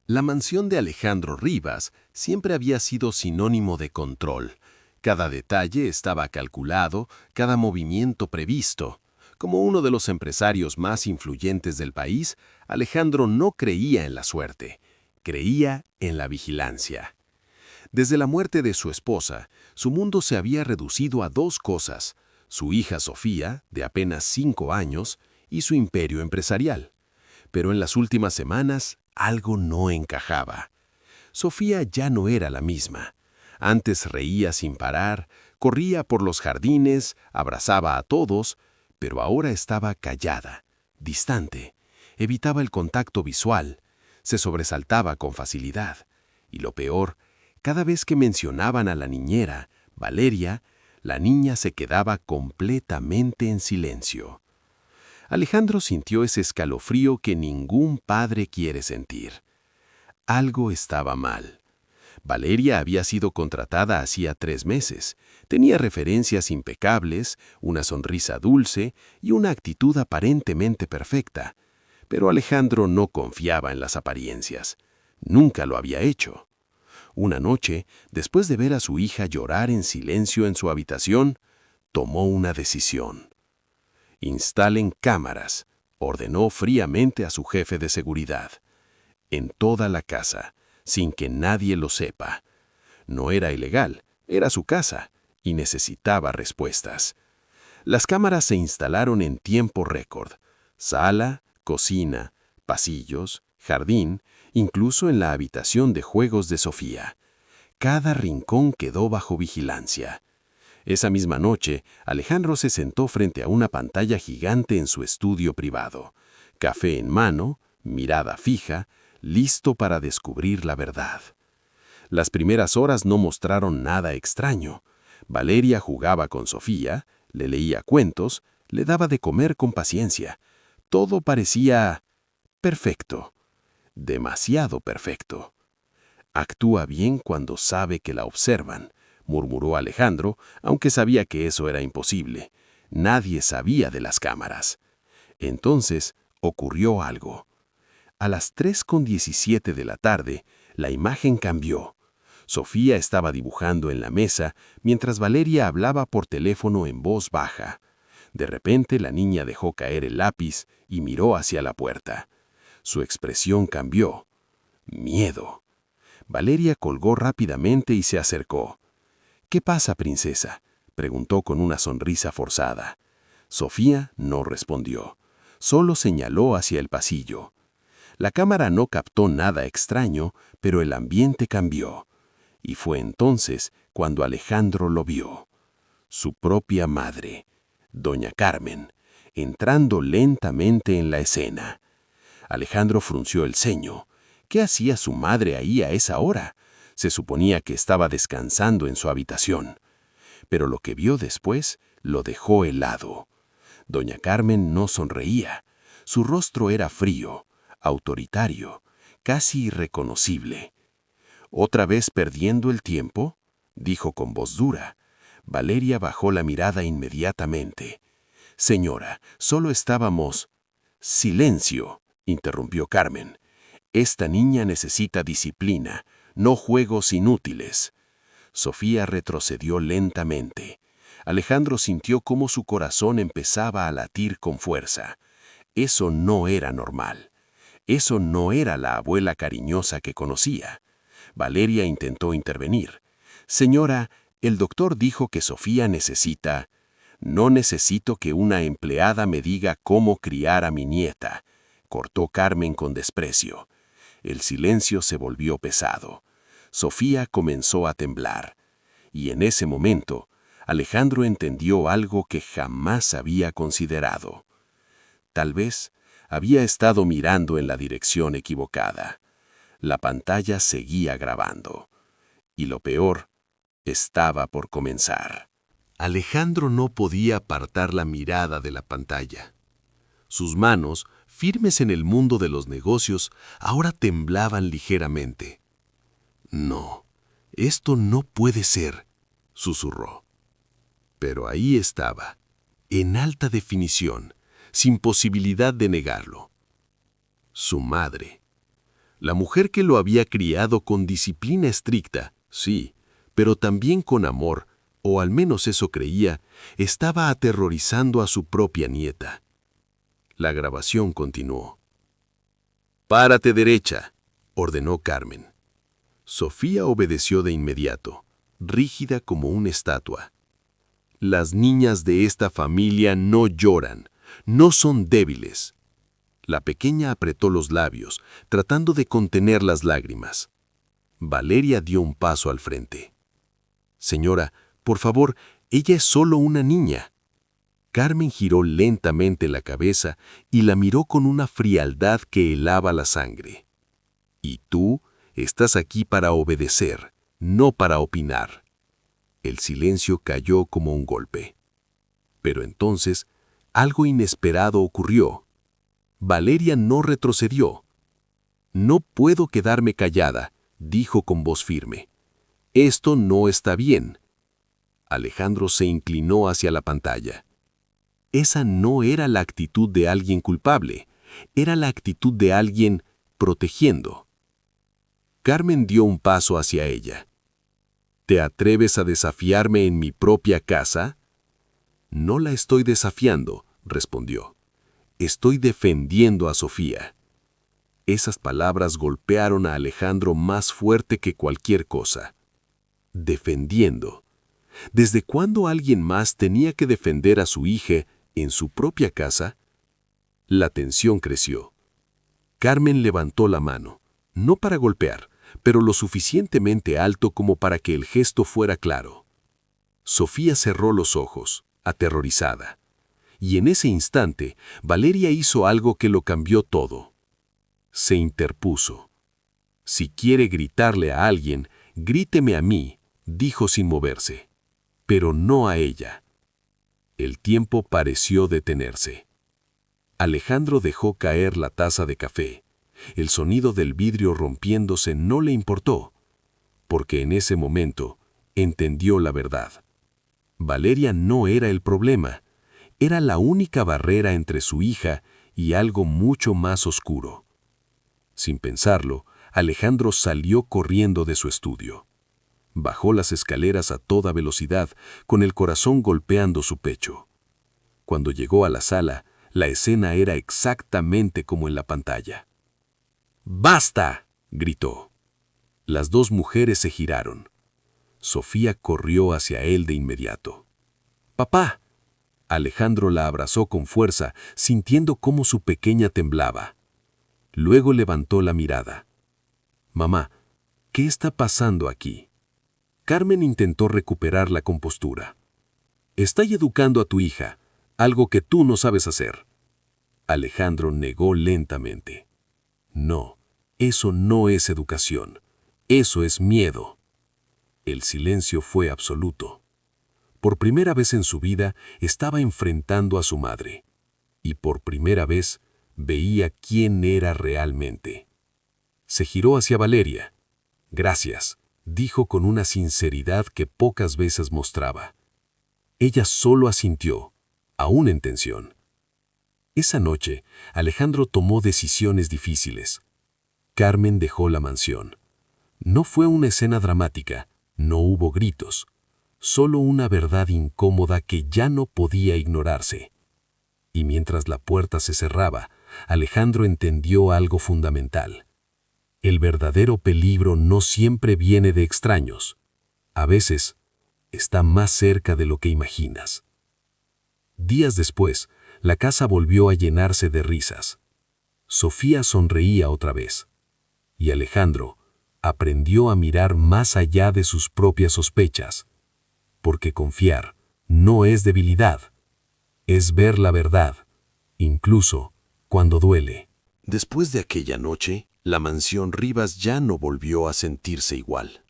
La mansión de Alejandro Rivas siempre había sido sinónimo de control. Cada detalle estaba calculado, cada movimiento previsto. Como uno de los empresarios más influyentes del país, Alejandro no creía en la suerte, creía en la vigilancia. Desde la muerte de su esposa, su mundo se había reducido a dos cosas: su hija Sofía, de apenas 5 años, y su imperio empresarial. Pero en las últimas semanas, algo no encajaba. Sofía ya no era la misma. Antes reía sin parar, corría por los jardines, abrazaba a todos, pero ahora estaba callada, distante, evitaba el contacto visual, se sobresaltaba con facilidad. Y lo peor, cada vez que mencionaban a la niñera, Valeria, la niña se quedaba completamente en silencio. Alejandro sintió ese escalofrío que ningún padre quiere sentir. Algo estaba mal. Valeria había sido contratada hacía 3 meses. Tenía referencias impecables, una sonrisa dulce y una actitud aparentemente perfecta. Pero Alejandro no confiaba en las apariencias. Nunca lo había hecho. Una noche, después de ver a su hija llorar en silencio en su habitación, tomó una decisión. «Instalen cámaras», ordenó fríamente a su jefe de seguridad. En toda la casa, sin que nadie lo sepa. No era ilegal, era su casa, y necesitaba respuestas. Las cámaras se instalaron en tiempo récord. Sala, cocina, pasillos, jardín, incluso en la habitación de juegos de Sofía. Cada rincón quedó bajo vigilancia. Esa misma noche, Alejandro se sentó frente a una pantalla gigante en su estudio privado. Café en mano, mirada fija, listo para descubrir la verdad. Las primeras horas no mostraron nada extraño. Valeria jugaba con Sofía, le leía cuentos, le daba de comer con paciencia. Todo parecía perfecto, demasiado perfecto. «Actúa bien cuando sabe que la observan», murmuró Alejandro, aunque sabía que eso era imposible. Nadie sabía de las cámaras. Entonces ocurrió algo. A las 3:17 de la tarde, la imagen cambió. Sofía estaba dibujando en la mesa mientras Valeria hablaba por teléfono en voz baja. De repente la niña dejó caer el lápiz y miró hacia la puerta. Su expresión cambió. Miedo. Valeria colgó rápidamente y se acercó. «¿Qué pasa, princesa?», preguntó con una sonrisa forzada. Sofía no respondió. Solo señaló hacia el pasillo. La cámara no captó nada extraño, pero el ambiente cambió. Y fue entonces cuando Alejandro lo vio. Su propia madre, doña Carmen, entrando lentamente en la escena. Alejandro frunció el ceño. ¿Qué hacía su madre ahí a esa hora? Se suponía que estaba descansando en su habitación. Pero lo que vio después lo dejó helado. Doña Carmen no sonreía. Su rostro era frío, autoritario, casi irreconocible. «¿Otra vez perdiendo el tiempo?», dijo con voz dura. Valeria bajó la mirada inmediatamente. «Señora, solo estábamos...» «Silencio», interrumpió Carmen. «Esta niña necesita disciplina, no juegos inútiles». Sofía retrocedió lentamente. Alejandro sintió cómo su corazón empezaba a latir con fuerza. Eso no era normal. Eso no era la abuela cariñosa que conocía. Valeria intentó intervenir. «Señora, el doctor dijo que Sofía necesita...». «No necesito que una empleada me diga cómo criar a mi nieta», cortó Carmen con desprecio. El silencio se volvió pesado. Sofía comenzó a temblar. Y en ese momento, Alejandro entendió algo que jamás había considerado. Tal vez había estado mirando en la dirección equivocada. La pantalla seguía grabando. Y lo peor estaba por comenzar. Alejandro no podía apartar la mirada de la pantalla. Sus manos, firmes en el mundo de los negocios, ahora temblaban ligeramente. «No, esto no puede ser», susurró. Pero ahí estaba, en alta definición, sin posibilidad de negarlo. Su madre. La mujer que lo había criado con disciplina estricta, sí, pero también con amor, o al menos eso creía, estaba aterrorizando a su propia nieta. La grabación continuó. «Párate derecha», ordenó Carmen. Sofía obedeció de inmediato, rígida como una estatua. Las niñas de esta familia no lloran, no son débiles. La pequeña apretó los labios, tratando de contener las lágrimas. Valeria dio un paso al frente. «Señora, por favor, ella es solo una niña». Carmen giró lentamente la cabeza y la miró con una frialdad que helaba la sangre. «Y tú estás aquí para obedecer, no para opinar». El silencio cayó como un golpe. Pero entonces, algo inesperado ocurrió. Valeria no retrocedió. «No puedo quedarme callada», dijo con voz firme. «Esto no está bien». Alejandro se inclinó hacia la pantalla. Esa no era la actitud de alguien culpable, era la actitud de alguien protegiendo. Carmen dio un paso hacia ella. «¿Te atreves a desafiarme en mi propia casa?» «No la estoy desafiando», respondió. «Estoy defendiendo a Sofía». Esas palabras golpearon a Alejandro más fuerte que cualquier cosa. Defendiendo. ¿Desde cuándo alguien más tenía que defender a su hija en su propia casa? La tensión creció. Carmen levantó la mano, no para golpear, pero lo suficientemente alto como para que el gesto fuera claro. Sofía cerró los ojos, aterrorizada. Y en ese instante, Valeria hizo algo que lo cambió todo. Se interpuso. «Si quiere gritarle a alguien, gríteme a mí», dijo sin moverse. Pero no a ella. El tiempo pareció detenerse. Alejandro dejó caer la taza de café. El sonido del vidrio rompiéndose no le importó, porque en ese momento entendió la verdad. Valeria no era el problema, era la única barrera entre su hija y algo mucho más oscuro. Sin pensarlo, Alejandro salió corriendo de su estudio. Bajó las escaleras a toda velocidad, con el corazón golpeando su pecho. Cuando llegó a la sala, la escena era exactamente como en la pantalla. «¡Basta!», gritó. Las dos mujeres se giraron. Sofía corrió hacia él de inmediato. «¡Papá!». Alejandro la abrazó con fuerza, sintiendo cómo su pequeña temblaba. Luego levantó la mirada. «Mamá, ¿qué está pasando aquí?». Carmen intentó recuperar la compostura. «Estoy educando a tu hija, algo que tú no sabes hacer». Alejandro negó lentamente. «No, eso no es educación. Eso es miedo». El silencio fue absoluto. Por primera vez en su vida estaba enfrentando a su madre. Y por primera vez veía quién era realmente. Se giró hacia Valeria. «Gracias», dijo con una sinceridad que pocas veces mostraba. Ella solo asintió, aún en tensión. Esa noche, Alejandro tomó decisiones difíciles. Carmen dejó la mansión. No fue una escena dramática, no hubo gritos, solo una verdad incómoda que ya no podía ignorarse. Y mientras la puerta se cerraba, Alejandro entendió algo fundamental. El verdadero peligro no siempre viene de extraños. A veces, está más cerca de lo que imaginas. Días después, la casa volvió a llenarse de risas. Sofía sonreía otra vez. Y Alejandro aprendió a mirar más allá de sus propias sospechas. Porque confiar no es debilidad, es ver la verdad, incluso cuando duele. Después de aquella noche, la mansión Rivas ya no volvió a sentirse igual.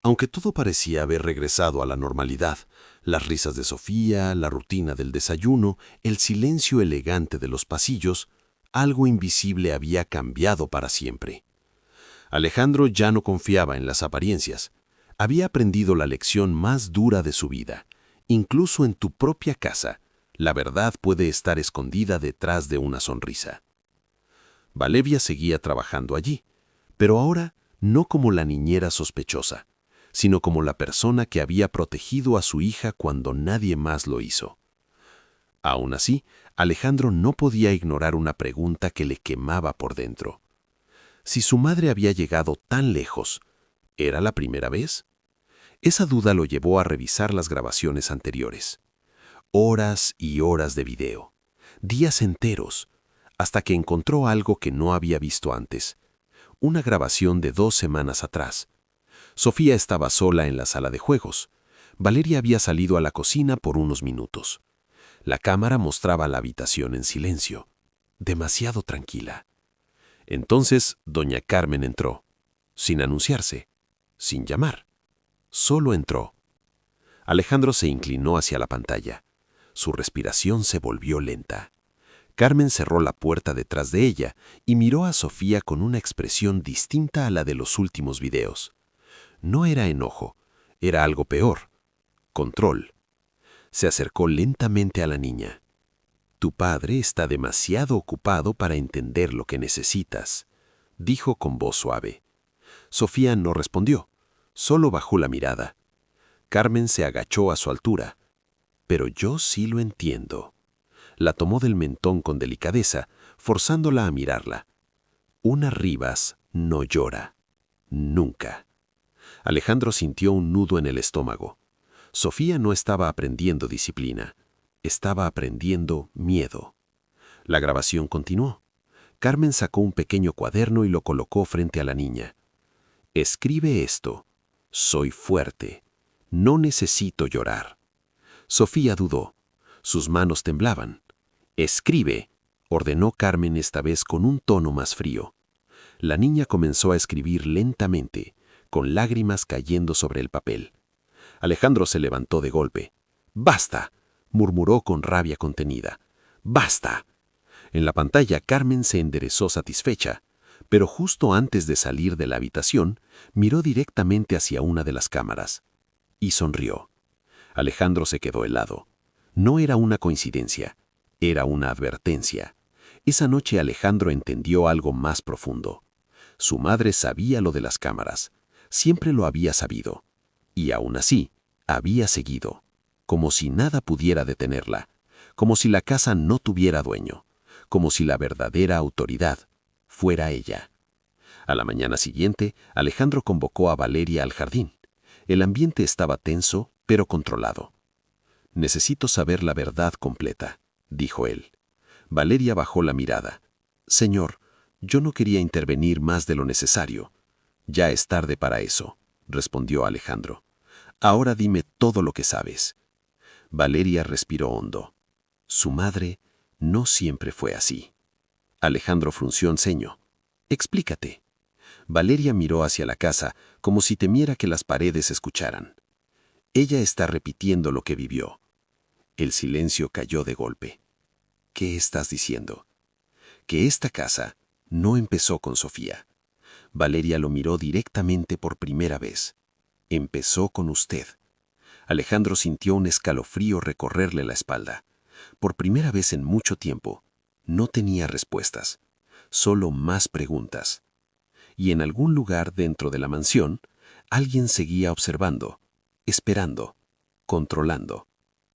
Aunque todo parecía haber regresado a la normalidad, las risas de Sofía, la rutina del desayuno, el silencio elegante de los pasillos, algo invisible había cambiado para siempre. Alejandro ya no confiaba en las apariencias. Había aprendido la lección más dura de su vida. Incluso en tu propia casa, la verdad puede estar escondida detrás de una sonrisa. Valeria seguía trabajando allí, pero ahora no como la niñera sospechosa, sino como la persona que había protegido a su hija cuando nadie más lo hizo. Aún así, Alejandro no podía ignorar una pregunta que le quemaba por dentro. Si su madre había llegado tan lejos, ¿era la primera vez? Esa duda lo llevó a revisar las grabaciones anteriores. Horas y horas de video, días enteros, hasta que encontró algo que no había visto antes. Una grabación de 2 semanas atrás. Sofía estaba sola en la sala de juegos. Valeria había salido a la cocina por unos minutos. La cámara mostraba la habitación en silencio, demasiado tranquila. Entonces, doña Carmen entró, sin anunciarse, sin llamar. Solo entró. Alejandro se inclinó hacia la pantalla. Su respiración se volvió lenta. Carmen cerró la puerta detrás de ella y miró a Sofía con una expresión distinta a la de los últimos videos. No era enojo, era algo peor. Control. Se acercó lentamente a la niña. «Tu padre está demasiado ocupado para entender lo que necesitas», dijo con voz suave. Sofía no respondió, solo bajó la mirada. Carmen se agachó a su altura. «Pero yo sí lo entiendo». La tomó del mentón con delicadeza, forzándola a mirarla. Una Rivas no llora. Nunca. Alejandro sintió un nudo en el estómago. Sofía no estaba aprendiendo disciplina, estaba aprendiendo miedo. La grabación continuó. Carmen sacó un pequeño cuaderno y lo colocó frente a la niña. «Escribe esto. Soy fuerte. No necesito llorar». Sofía dudó. Sus manos temblaban. «Escribe», ordenó Carmen esta vez con un tono más frío. La niña comenzó a escribir lentamente, con lágrimas cayendo sobre el papel. Alejandro se levantó de golpe. «¡Basta!», murmuró con rabia contenida. «¡Basta!». En la pantalla Carmen se enderezó satisfecha, pero justo antes de salir de la habitación, miró directamente hacia una de las cámaras. Y sonrió. Alejandro se quedó helado. No era una coincidencia, era una advertencia. Esa noche Alejandro entendió algo más profundo. Su madre sabía lo de las cámaras, siempre lo había sabido. Y aún así, había seguido, como si nada pudiera detenerla, como si la casa no tuviera dueño, como si la verdadera autoridad fuera ella. A la mañana siguiente, Alejandro convocó a Valeria al jardín. El ambiente estaba tenso, pero controlado. «Necesito saber la verdad completa», dijo él. Valeria bajó la mirada. «Señor, yo no quería intervenir más de lo necesario». «Ya es tarde para eso», respondió Alejandro. «Ahora dime todo lo que sabes». Valeria respiró hondo. Su madre no siempre fue así. Alejandro frunció el ceño. «Explícate». Valeria miró hacia la casa como si temiera que las paredes escucharan. «Ella está repitiendo lo que vivió». El silencio cayó de golpe. «¿Qué estás diciendo?» «Que esta casa no empezó con Sofía». Valeria lo miró directamente por primera vez. «Empezó con usted». Alejandro sintió un escalofrío recorrerle la espalda. Por primera vez en mucho tiempo, no tenía respuestas, solo más preguntas. Y en algún lugar dentro de la mansión, alguien seguía observando, esperando, controlando,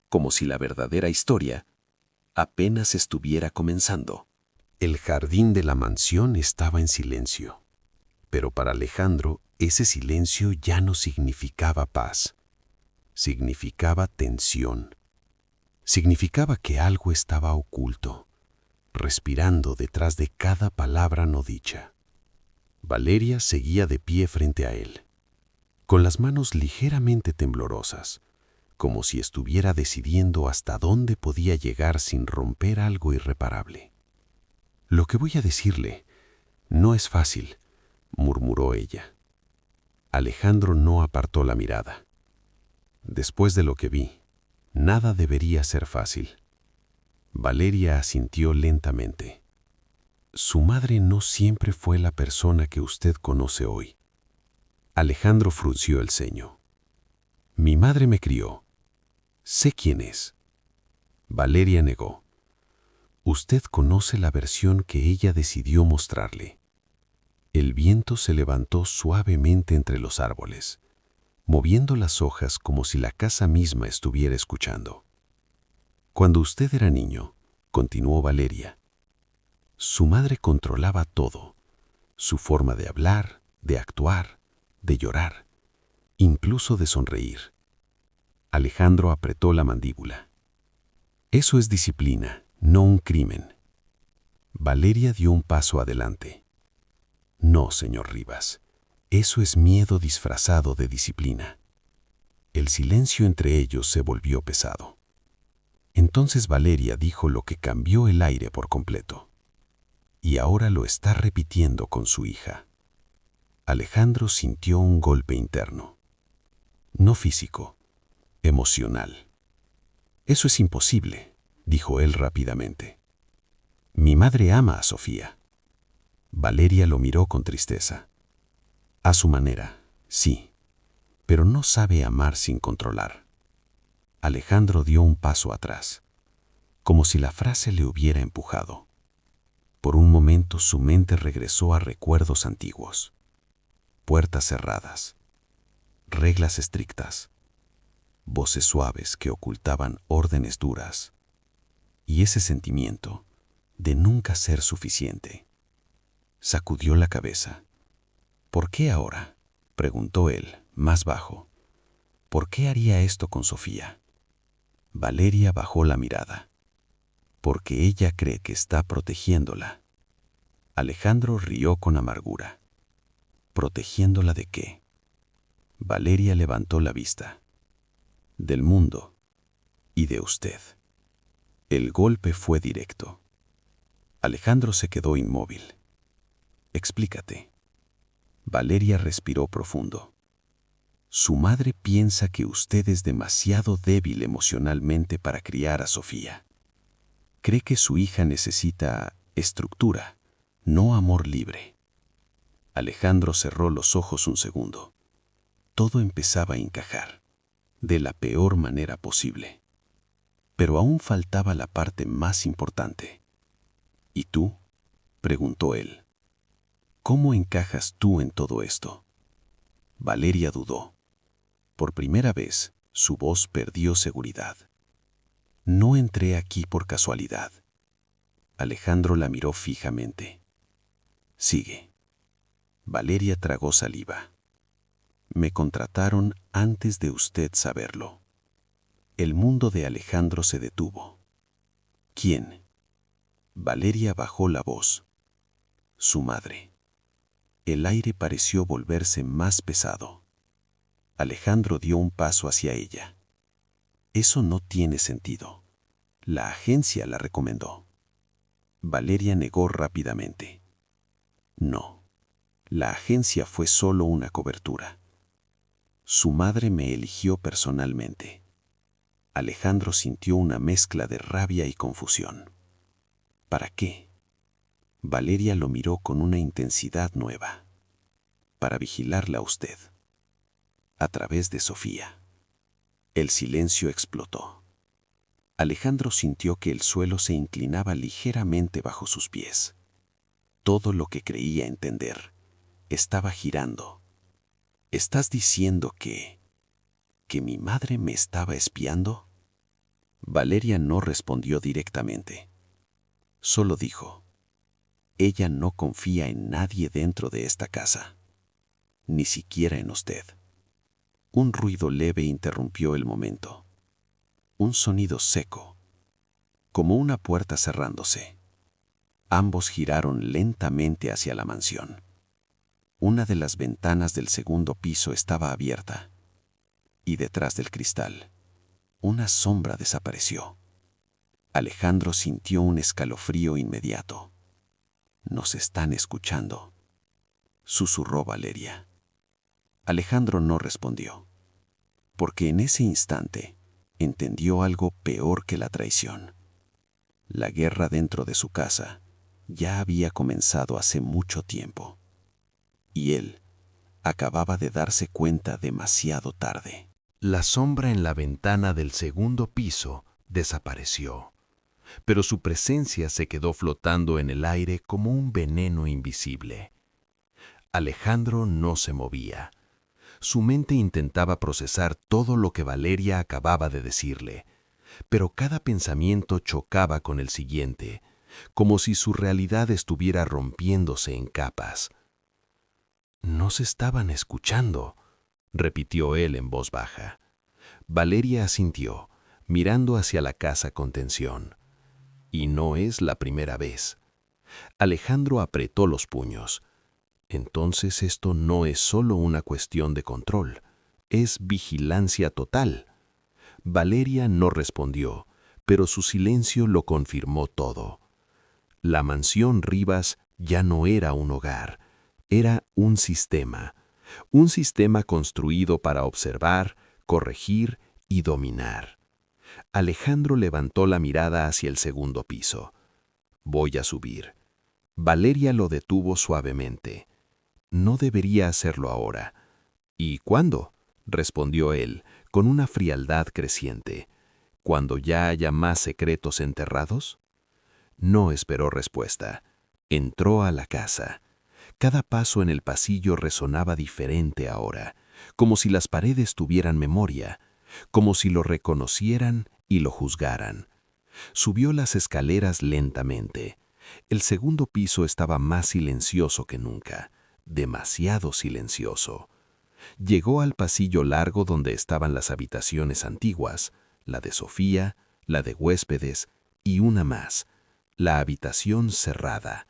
como si la verdadera historia apenas estuviera comenzando. El jardín de la mansión estaba en silencio, pero para Alejandro ese silencio ya no significaba paz. Significaba tensión. Significaba que algo estaba oculto, respirando detrás de cada palabra no dicha. Valeria seguía de pie frente a él, con las manos ligeramente temblorosas, como si estuviera decidiendo hasta dónde podía llegar sin romper algo irreparable. «Lo que voy a decirle no es fácil», murmuró ella. Alejandro no apartó la mirada. «Después de lo que vi, nada debería ser fácil». Valeria asintió lentamente. «Su madre no siempre fue la persona que usted conoce hoy». Alejandro frunció el ceño. «Mi madre me crió. Sé quién es». Valeria negó. «Usted conoce la versión que ella decidió mostrarle». El viento se levantó suavemente entre los árboles, moviendo las hojas como si la casa misma estuviera escuchando. Cuando usted era niño, continuó Valeria, su madre controlaba todo, su forma de hablar, de actuar, de llorar, incluso de sonreír. Alejandro apretó la mandíbula. Eso es disciplina, no un crimen. Valeria dio un paso adelante. No, señor Rivas, eso es miedo disfrazado de disciplina. El silencio entre ellos se volvió pesado. Entonces Valeria dijo lo que cambió el aire por completo. Y ahora lo está repitiendo con su hija. Alejandro sintió un golpe interno. No físico, emocional. Eso es imposible, dijo él rápidamente. Mi madre ama a Sofía. Valeria lo miró con tristeza. A su manera, sí, pero no sabe amar sin controlar. Alejandro dio un paso atrás, como si la frase le hubiera empujado. Por un momento su mente regresó a recuerdos antiguos. Puertas cerradas, reglas estrictas, voces suaves que ocultaban órdenes duras, y ese sentimiento de nunca ser suficiente. Sacudió la cabeza. ¿Por qué ahora?, preguntó él, más bajo. ¿Por qué haría esto con Sofía? Valeria bajó la mirada. Porque ella cree que está protegiéndola. Alejandro rió con amargura. ¿Protegiéndola de qué? Valeria levantó la vista. Del mundo y de usted. El golpe fue directo. Alejandro se quedó inmóvil. Explícate. Valeria respiró profundo. Su madre piensa que usted es demasiado débil emocionalmente para criar a Sofía. Cree que su hija necesita estructura, no amor libre. Alejandro cerró los ojos un segundo. Todo empezaba a encajar, de la peor manera posible. Pero aún faltaba la parte más importante. ¿Y tú?, preguntó él. ¿Cómo encajas tú en todo esto? Valeria dudó. Por primera vez, su voz perdió seguridad. No entré aquí por casualidad. Alejandro la miró fijamente. Sigue. Valeria tragó saliva. Me contrataron antes de usted saberlo. El mundo de Alejandro se detuvo. ¿Quién? Valeria bajó la voz. Su madre. El aire pareció volverse más pesado. Alejandro dio un paso hacia ella. Eso no tiene sentido. La agencia la recomendó. Valeria negó rápidamente. No. La agencia fue solo una cobertura. Su madre me eligió personalmente. Alejandro sintió una mezcla de rabia y confusión. ¿Para qué? Valeria lo miró con una intensidad nueva. Para vigilarla a usted. A través de Sofía. El silencio explotó. Alejandro sintió que el suelo se inclinaba ligeramente bajo sus pies. Todo lo que creía entender estaba girando. ¿Estás diciendo que mi madre me estaba espiando? Valeria no respondió directamente. Solo dijo, ella no confía en nadie dentro de esta casa, ni siquiera en usted. Un ruido leve interrumpió el momento. Un sonido seco, como una puerta cerrándose. Ambos giraron lentamente hacia la mansión. Una de las ventanas del segundo piso estaba abierta, y detrás del cristal, una sombra desapareció. Alejandro sintió un escalofrío inmediato. «Nos están escuchando», susurró Valeria. Alejandro no respondió, porque en ese instante entendió algo peor que la traición. La guerra dentro de su casa ya había comenzado hace mucho tiempo, y él acababa de darse cuenta demasiado tarde. La sombra en la ventana del segundo piso desapareció, pero su presencia se quedó flotando en el aire como un veneno invisible. Alejandro no se movía. Su mente intentaba procesar todo lo que Valeria acababa de decirle, pero cada pensamiento chocaba con el siguiente, como si su realidad estuviera rompiéndose en capas. «No se estaban escuchando», repitió él en voz baja. Valeria asintió, mirando hacia la casa con tensión. Y no es la primera vez. Alejandro apretó los puños. Entonces esto no es solo una cuestión de control, es vigilancia total. Valeria no respondió, pero su silencio lo confirmó todo. La mansión Rivas ya no era un hogar, era un sistema construido para observar, corregir y dominar. Alejandro levantó la mirada hacia el segundo piso. «Voy a subir». Valeria lo detuvo suavemente. «No debería hacerlo ahora». «¿Y cuándo?», respondió él, con una frialdad creciente. «¿Cuando ya haya más secretos enterrados?». No esperó respuesta. Entró a la casa. Cada paso en el pasillo resonaba diferente ahora, como si las paredes tuvieran memoria, como si lo reconocieran y lo juzgaran. Subió las escaleras lentamente. El segundo piso estaba más silencioso que nunca, demasiado silencioso. Llegó al pasillo largo donde estaban las habitaciones antiguas, la de Sofía, la de huéspedes y una más, la habitación cerrada,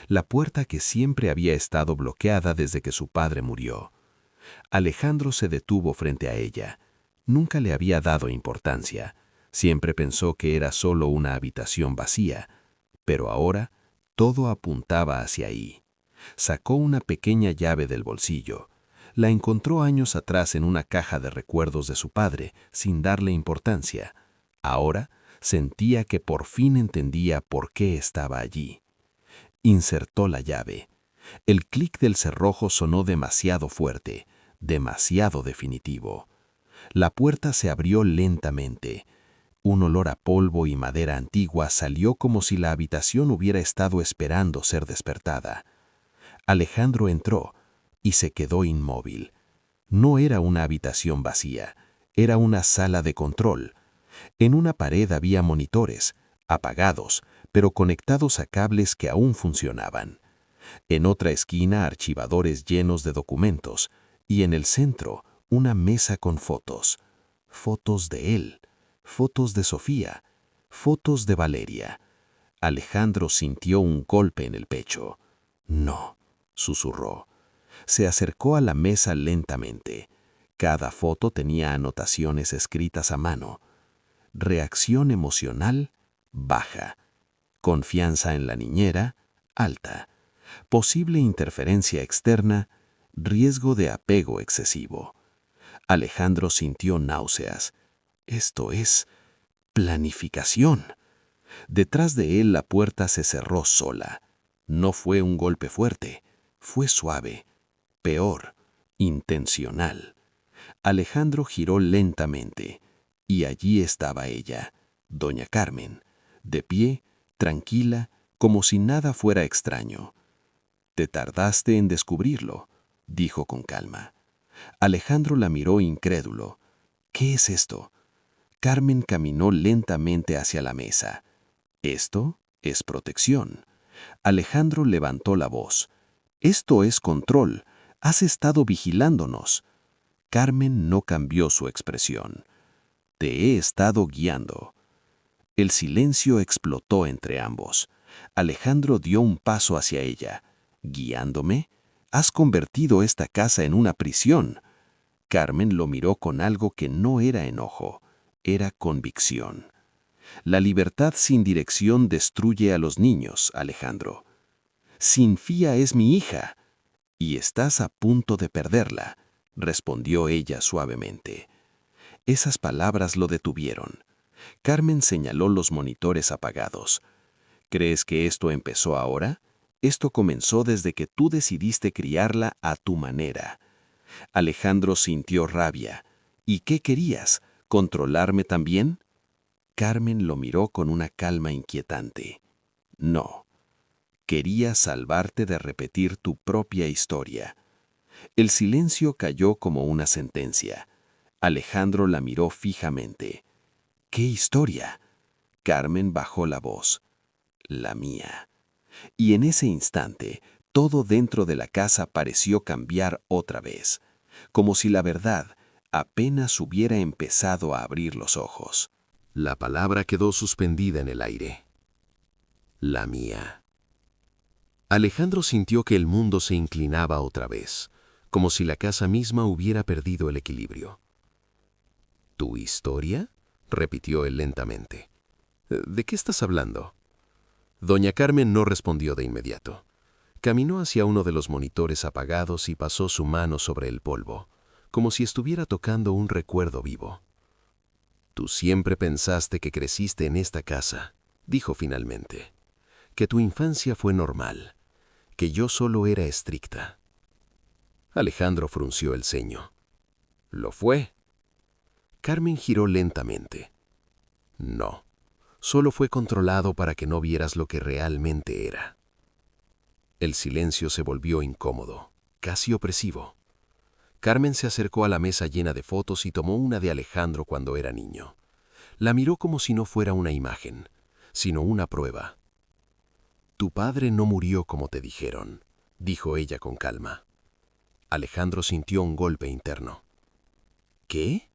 la puerta que siempre había estado bloqueada desde que su padre murió. Alejandro se detuvo frente a ella. Nunca le había dado importancia. Siempre pensó que era solo una habitación vacía, pero ahora todo apuntaba hacia ahí. Sacó una pequeña llave del bolsillo. La encontró años atrás en una caja de recuerdos de su padre, sin darle importancia. Ahora sentía que por fin entendía por qué estaba allí. Insertó la llave. El clic del cerrojo sonó demasiado fuerte, demasiado definitivo. La puerta se abrió lentamente. Un olor a polvo y madera antigua salió como si la habitación hubiera estado esperando ser despertada. Alejandro entró y se quedó inmóvil. No era una habitación vacía, era una sala de control. En una pared había monitores, apagados, pero conectados a cables que aún funcionaban. En otra esquina archivadores llenos de documentos, y en el centro una mesa con fotos. Fotos de él, fotos de Sofía, fotos de Valeria. Alejandro sintió un golpe en el pecho. «No», susurró. Se acercó a la mesa lentamente. Cada foto tenía anotaciones escritas a mano. Reacción emocional, baja. Confianza en la niñera, alta. Posible interferencia externa, riesgo de apego excesivo. Alejandro sintió náuseas. Esto es planificación. Detrás de él la puerta se cerró sola. No fue un golpe fuerte, fue suave, peor, intencional. Alejandro giró lentamente, y allí estaba ella, doña Carmen, de pie, tranquila, como si nada fuera extraño. «Te tardaste en descubrirlo», dijo con calma. Alejandro la miró incrédulo. «¿Qué es esto?». Carmen caminó lentamente hacia la mesa. «Esto es protección». Alejandro levantó la voz. «Esto es control. Has estado vigilándonos». Carmen no cambió su expresión. «Te he estado guiando». El silencio explotó entre ambos. Alejandro dio un paso hacia ella. «¿Guiándome? Has convertido esta casa en una prisión». Carmen lo miró con algo que no era enojo, era convicción. «La libertad sin dirección destruye a los niños, Alejandro. Sinfía es mi hija, y estás a punto de perderla», respondió ella suavemente. Esas palabras lo detuvieron. Carmen señaló los monitores apagados. «¿Crees que esto empezó ahora? Esto comenzó desde que tú decidiste criarla a tu manera». Alejandro sintió rabia. «¿Y qué querías? ¿Controlarme también?». Carmen lo miró con una calma inquietante. «No». Quería salvarte de repetir tu propia historia. El silencio cayó como una sentencia. Alejandro la miró fijamente. ¿Qué historia? Carmen bajó la voz. La mía. Y en ese instante, todo dentro de la casa pareció cambiar otra vez, como si la verdad apenas hubiera empezado a abrir los ojos. La palabra quedó suspendida en el aire. La mía. Alejandro sintió que el mundo se inclinaba otra vez, como si la casa misma hubiera perdido el equilibrio. ¿Tu historia?, repitió él lentamente. ¿De qué estás hablando? Doña Carmen no respondió de inmediato. Caminó hacia uno de los monitores apagados y pasó su mano sobre el polvo, como si estuviera tocando un recuerdo vivo. Tú siempre pensaste que creciste en esta casa, dijo finalmente, que tu infancia fue normal, que yo solo era estricta. Alejandro frunció el ceño. ¿Lo fue? Carmen giró lentamente. No, solo fue controlado para que no vieras lo que realmente era. El silencio se volvió incómodo, casi opresivo. Carmen se acercó a la mesa llena de fotos y tomó una de Alejandro cuando era niño. La miró como si no fuera una imagen, sino una prueba. Tu padre no murió como te dijeron, dijo ella con calma. Alejandro sintió un golpe interno. ¿Qué?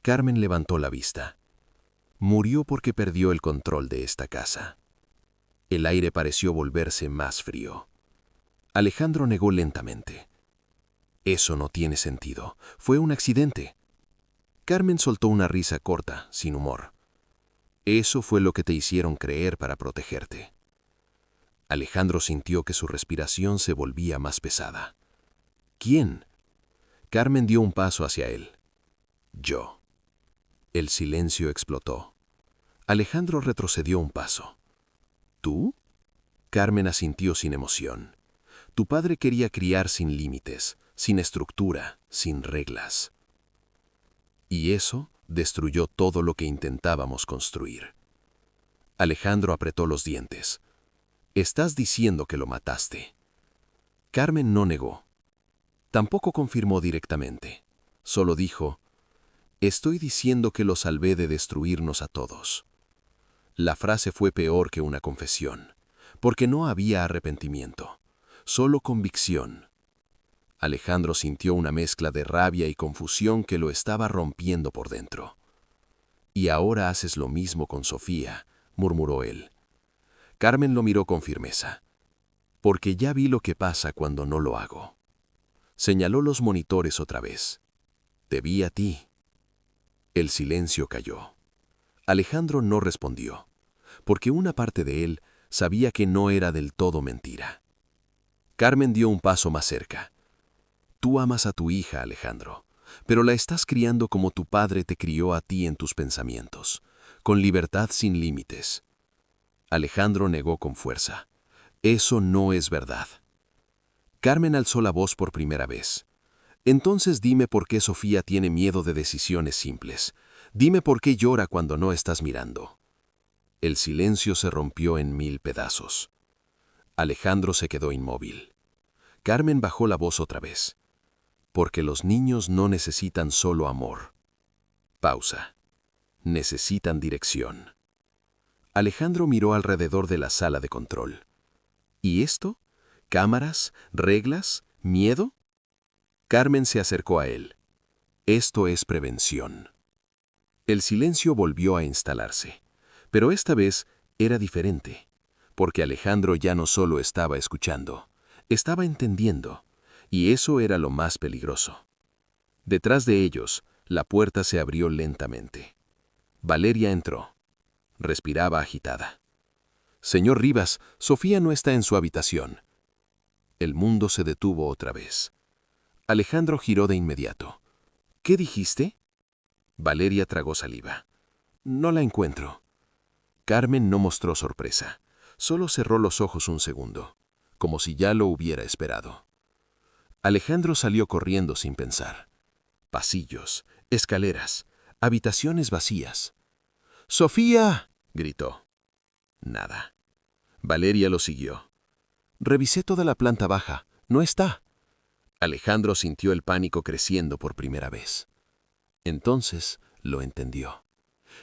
Carmen levantó la vista. Murió porque perdió el control de esta casa. El aire pareció volverse más frío. Alejandro negó lentamente. Eso no tiene sentido. Fue un accidente. Carmen soltó una risa corta, sin humor. Eso fue lo que te hicieron creer para protegerte. Alejandro sintió que su respiración se volvía más pesada. ¿Quién? Carmen dio un paso hacia él. Yo. El silencio explotó. Alejandro retrocedió un paso. ¿Tú? Carmen asintió sin emoción. Tu padre quería criar sin límites, sin estructura, sin reglas. Y eso destruyó todo lo que intentábamos construir. Alejandro apretó los dientes. Estás diciendo que lo mataste. Carmen no negó. Tampoco confirmó directamente. Solo dijo, estoy diciendo que lo salvé de destruirnos a todos. La frase fue peor que una confesión, porque no había arrepentimiento, solo convicción. Alejandro sintió una mezcla de rabia y confusión que lo estaba rompiendo por dentro. Y ahora haces lo mismo con Sofía, murmuró él. Carmen lo miró con firmeza. Porque ya vi lo que pasa cuando no lo hago. Señaló los monitores otra vez. Te vi a ti. El silencio cayó. Alejandro no respondió, porque una parte de él sabía que no era del todo mentira. Carmen dio un paso más cerca. Tú amas a tu hija, Alejandro, pero la estás criando como tu padre te crió a ti en tus pensamientos, con libertad sin límites. Alejandro negó con fuerza. Eso no es verdad. Carmen alzó la voz por primera vez. Entonces dime por qué Sofía tiene miedo de decisiones simples. Dime por qué llora cuando no estás mirando. El silencio se rompió en 1000 pedazos. Alejandro se quedó inmóvil. Carmen bajó la voz otra vez. Porque los niños no necesitan solo amor. Pausa. Necesitan dirección. Alejandro miró alrededor de la sala de control. ¿Y esto? ¿Cámaras? ¿Reglas? ¿Miedo? Carmen se acercó a él. Esto es prevención. El silencio volvió a instalarse, pero esta vez era diferente, porque Alejandro ya no solo estaba escuchando, estaba entendiendo, y eso era lo más peligroso. Detrás de ellos, la puerta se abrió lentamente. Valeria entró. Respiraba agitada. Señor Rivas, Sofía no está en su habitación. El mundo se detuvo otra vez. Alejandro giró de inmediato. ¿Qué dijiste? Valeria tragó saliva. No la encuentro. Carmen no mostró sorpresa. Solo cerró los ojos un segundo, como si ya lo hubiera esperado. Alejandro salió corriendo sin pensar. Pasillos, escaleras, habitaciones vacías. ¡Sofía!, gritó. Nada. Valeria lo siguió. Revisé toda la planta baja. No está. Alejandro sintió el pánico creciendo por primera vez. Entonces lo entendió.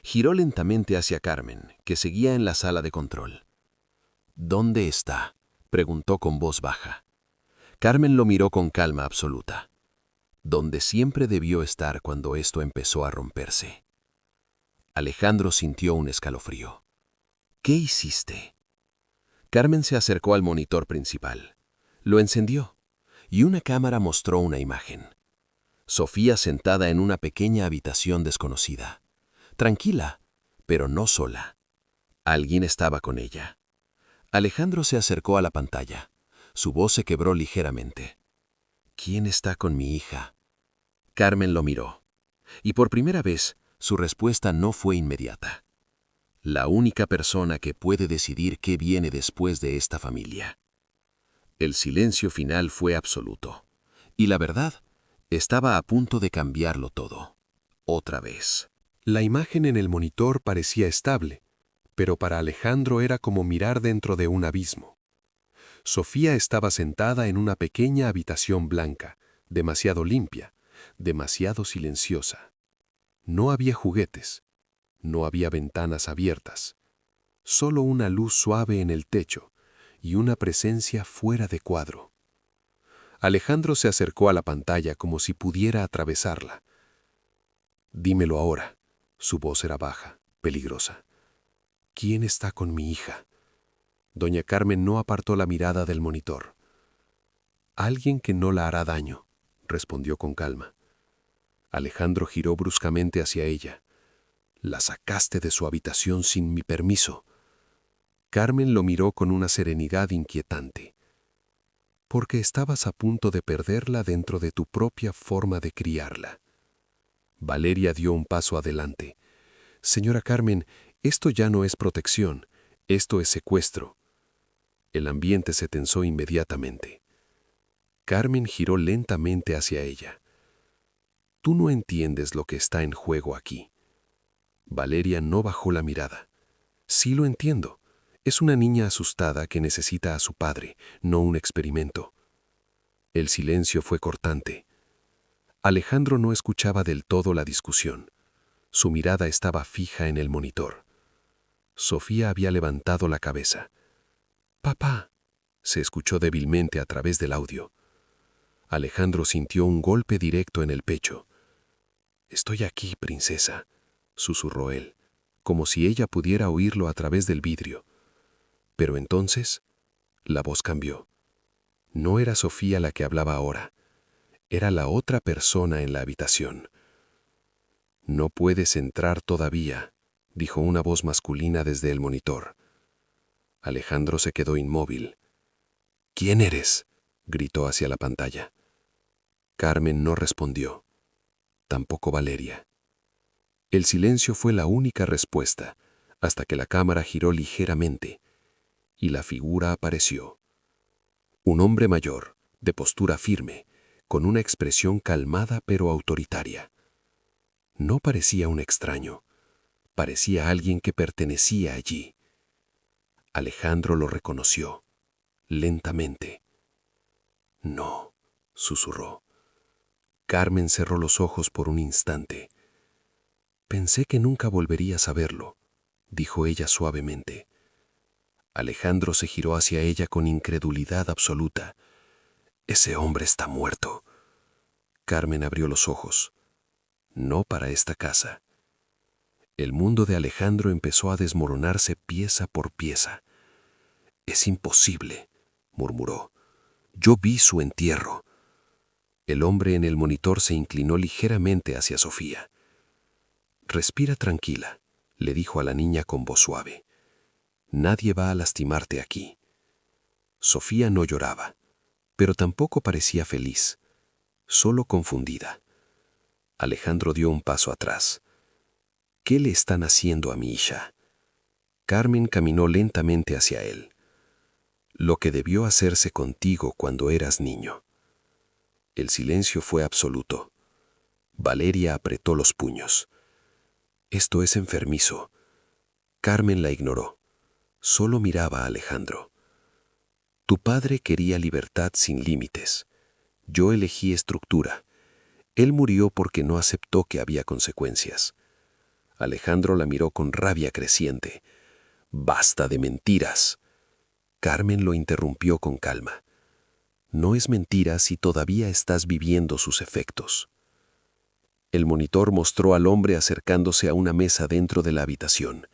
Giró lentamente hacia Carmen, que seguía en la sala de control. ¿Dónde está?, preguntó con voz baja. Carmen lo miró con calma absoluta. Donde siempre debió estar cuando esto empezó a romperse. Alejandro sintió un escalofrío. ¿Qué hiciste? Carmen se acercó al monitor principal. Lo encendió, y una cámara mostró una imagen. Sofía sentada en una pequeña habitación desconocida. Tranquila, pero no sola. Alguien estaba con ella. Alejandro se acercó a la pantalla. Su voz se quebró ligeramente. ¿Quién está con mi hija? Carmen lo miró. Y por primera vez, su respuesta no fue inmediata. La única persona que puede decidir qué viene después de esta familia. El silencio final fue absoluto. Y la verdad, estaba a punto de cambiarlo todo. Otra vez. La imagen en el monitor parecía estable, pero para Alejandro era como mirar dentro de un abismo. Sofía estaba sentada en una pequeña habitación blanca, demasiado limpia, demasiado silenciosa. No había juguetes, no había ventanas abiertas, solo una luz suave en el techo y una presencia fuera de cuadro. Alejandro se acercó a la pantalla como si pudiera atravesarla. «Dímelo ahora». Su voz era baja, peligrosa. «¿Quién está con mi hija?» Doña Carmen no apartó la mirada del monitor. «Alguien que no la hará daño», respondió con calma. Alejandro giró bruscamente hacia ella. «La sacaste de su habitación sin mi permiso». Carmen lo miró con una serenidad inquietante. «Porque estabas a punto de perderla dentro de tu propia forma de criarla». Valeria dio un paso adelante. «Señora Carmen, esto ya no es protección, esto es secuestro». El ambiente se tensó inmediatamente. Carmen giró lentamente hacia ella. «Tú no entiendes lo que está en juego aquí». Valeria no bajó la mirada. «Sí lo entiendo. Es una niña asustada que necesita a su padre, no un experimento». El silencio fue cortante. Alejandro no escuchaba del todo la discusión. Su mirada estaba fija en el monitor. Sofía había levantado la cabeza. «Papá», se escuchó débilmente a través del audio. Alejandro sintió un golpe directo en el pecho. «Estoy aquí, princesa», susurró él, como si ella pudiera oírlo a través del vidrio. Pero entonces, la voz cambió. No era Sofía la que hablaba ahora. Era la otra persona en la habitación. «No puedes entrar todavía», dijo una voz masculina desde el monitor. Alejandro se quedó inmóvil. «¿Quién eres?», gritó hacia la pantalla. Carmen no respondió. Tampoco Valeria. El silencio fue la única respuesta, hasta que la cámara giró ligeramente, y la figura apareció. Un hombre mayor, de postura firme, con una expresión calmada pero autoritaria. No parecía un extraño, parecía alguien que pertenecía allí. Alejandro lo reconoció, lentamente. «No», susurró. Carmen cerró los ojos por un instante. «Pensé que nunca volverías a verlo», dijo ella suavemente. Alejandro se giró hacia ella con incredulidad absoluta. «Ese hombre está muerto». Carmen abrió los ojos. «No para esta casa». El mundo de Alejandro empezó a desmoronarse pieza por pieza. «Es imposible», murmuró. «Yo vi su entierro». El hombre en el monitor se inclinó ligeramente hacia Sofía. «Respira tranquila», le dijo a la niña con voz suave. «Nadie va a lastimarte aquí». Sofía no lloraba, pero tampoco parecía feliz, solo confundida. Alejandro dio un paso atrás. «¿Qué le están haciendo a mi hija?». Carmen caminó lentamente hacia él. «Lo que debió hacerse contigo cuando eras niño». El silencio fue absoluto. Valeria apretó los puños. «Esto es enfermizo». Carmen la ignoró. Solo miraba a Alejandro. Tu padre quería libertad sin límites. Yo elegí estructura. Él murió porque no aceptó que había consecuencias. Alejandro la miró con rabia creciente. ¡Basta de mentiras! Carmen lo interrumpió con calma. No es mentira si todavía estás viviendo sus efectos. El monitor mostró al hombre acercándose a una mesa dentro de la habitación.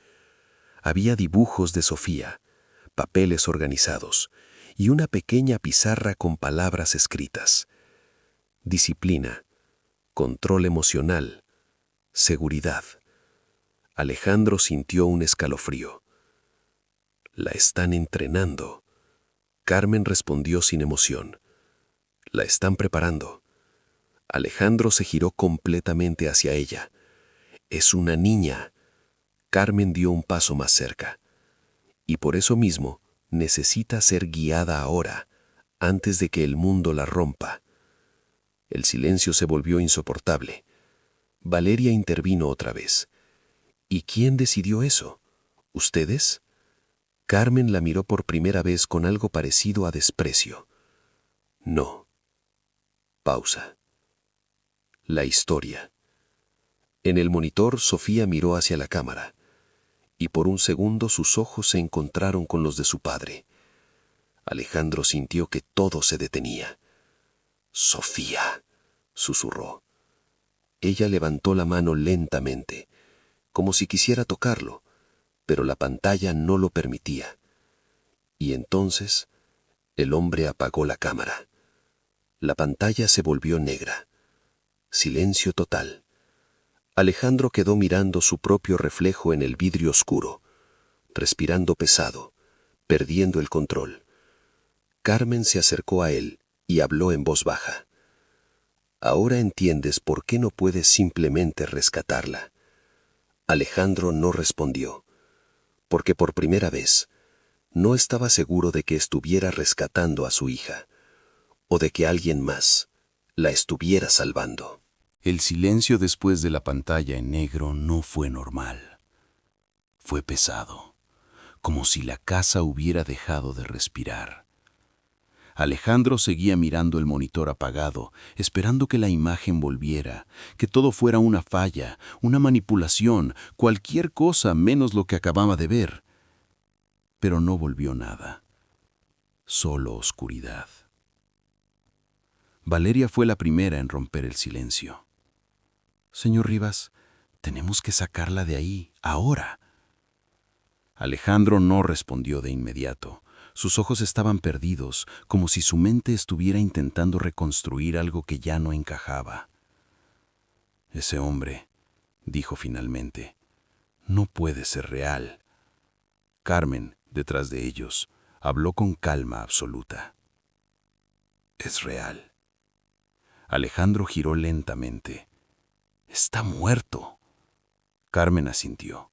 Había dibujos de Sofía, papeles organizados y una pequeña pizarra con palabras escritas. Disciplina, control emocional, seguridad. Alejandro sintió un escalofrío. La están entrenando. Carmen respondió sin emoción. La están preparando. Alejandro se giró completamente hacia ella. Es una niña. Carmen dio un paso más cerca. Y por eso mismo necesita ser guiada ahora, antes de que el mundo la rompa. El silencio se volvió insoportable. Valeria intervino otra vez. ¿Y quién decidió eso? ¿Ustedes? Carmen la miró por primera vez con algo parecido a desprecio. No. Pausa. La historia. En el monitor, Sofía miró hacia la cámara, y por un segundo sus ojos se encontraron con los de su padre. Alejandro sintió que todo se detenía. «Sofía», susurró. Ella levantó la mano lentamente, como si quisiera tocarlo, pero la pantalla no lo permitía. Y entonces, el hombre apagó la cámara. La pantalla se volvió negra. Silencio total. Alejandro quedó mirando su propio reflejo en el vidrio oscuro, respirando pesado, perdiendo el control. Carmen se acercó a él y habló en voz baja. Ahora entiendes por qué no puedes simplemente rescatarla. Alejandro no respondió, porque por primera vez no estaba seguro de que estuviera rescatando a su hija, o de que alguien más la estuviera salvando. El silencio después de la pantalla en negro no fue normal. Fue pesado, como si la casa hubiera dejado de respirar. Alejandro seguía mirando el monitor apagado, esperando que la imagen volviera, que todo fuera una falla, una manipulación, cualquier cosa menos lo que acababa de ver. Pero no volvió nada. Solo oscuridad. Valeria fue la primera en romper el silencio. «Señor Rivas, tenemos que sacarla de ahí, ahora». Alejandro no respondió de inmediato. Sus ojos estaban perdidos, como si su mente estuviera intentando reconstruir algo que ya no encajaba. «Ese hombre», dijo finalmente, «no puede ser real». Carmen, detrás de ellos, habló con calma absoluta. «Es real». Alejandro giró lentamente. «Está muerto». Carmen asintió.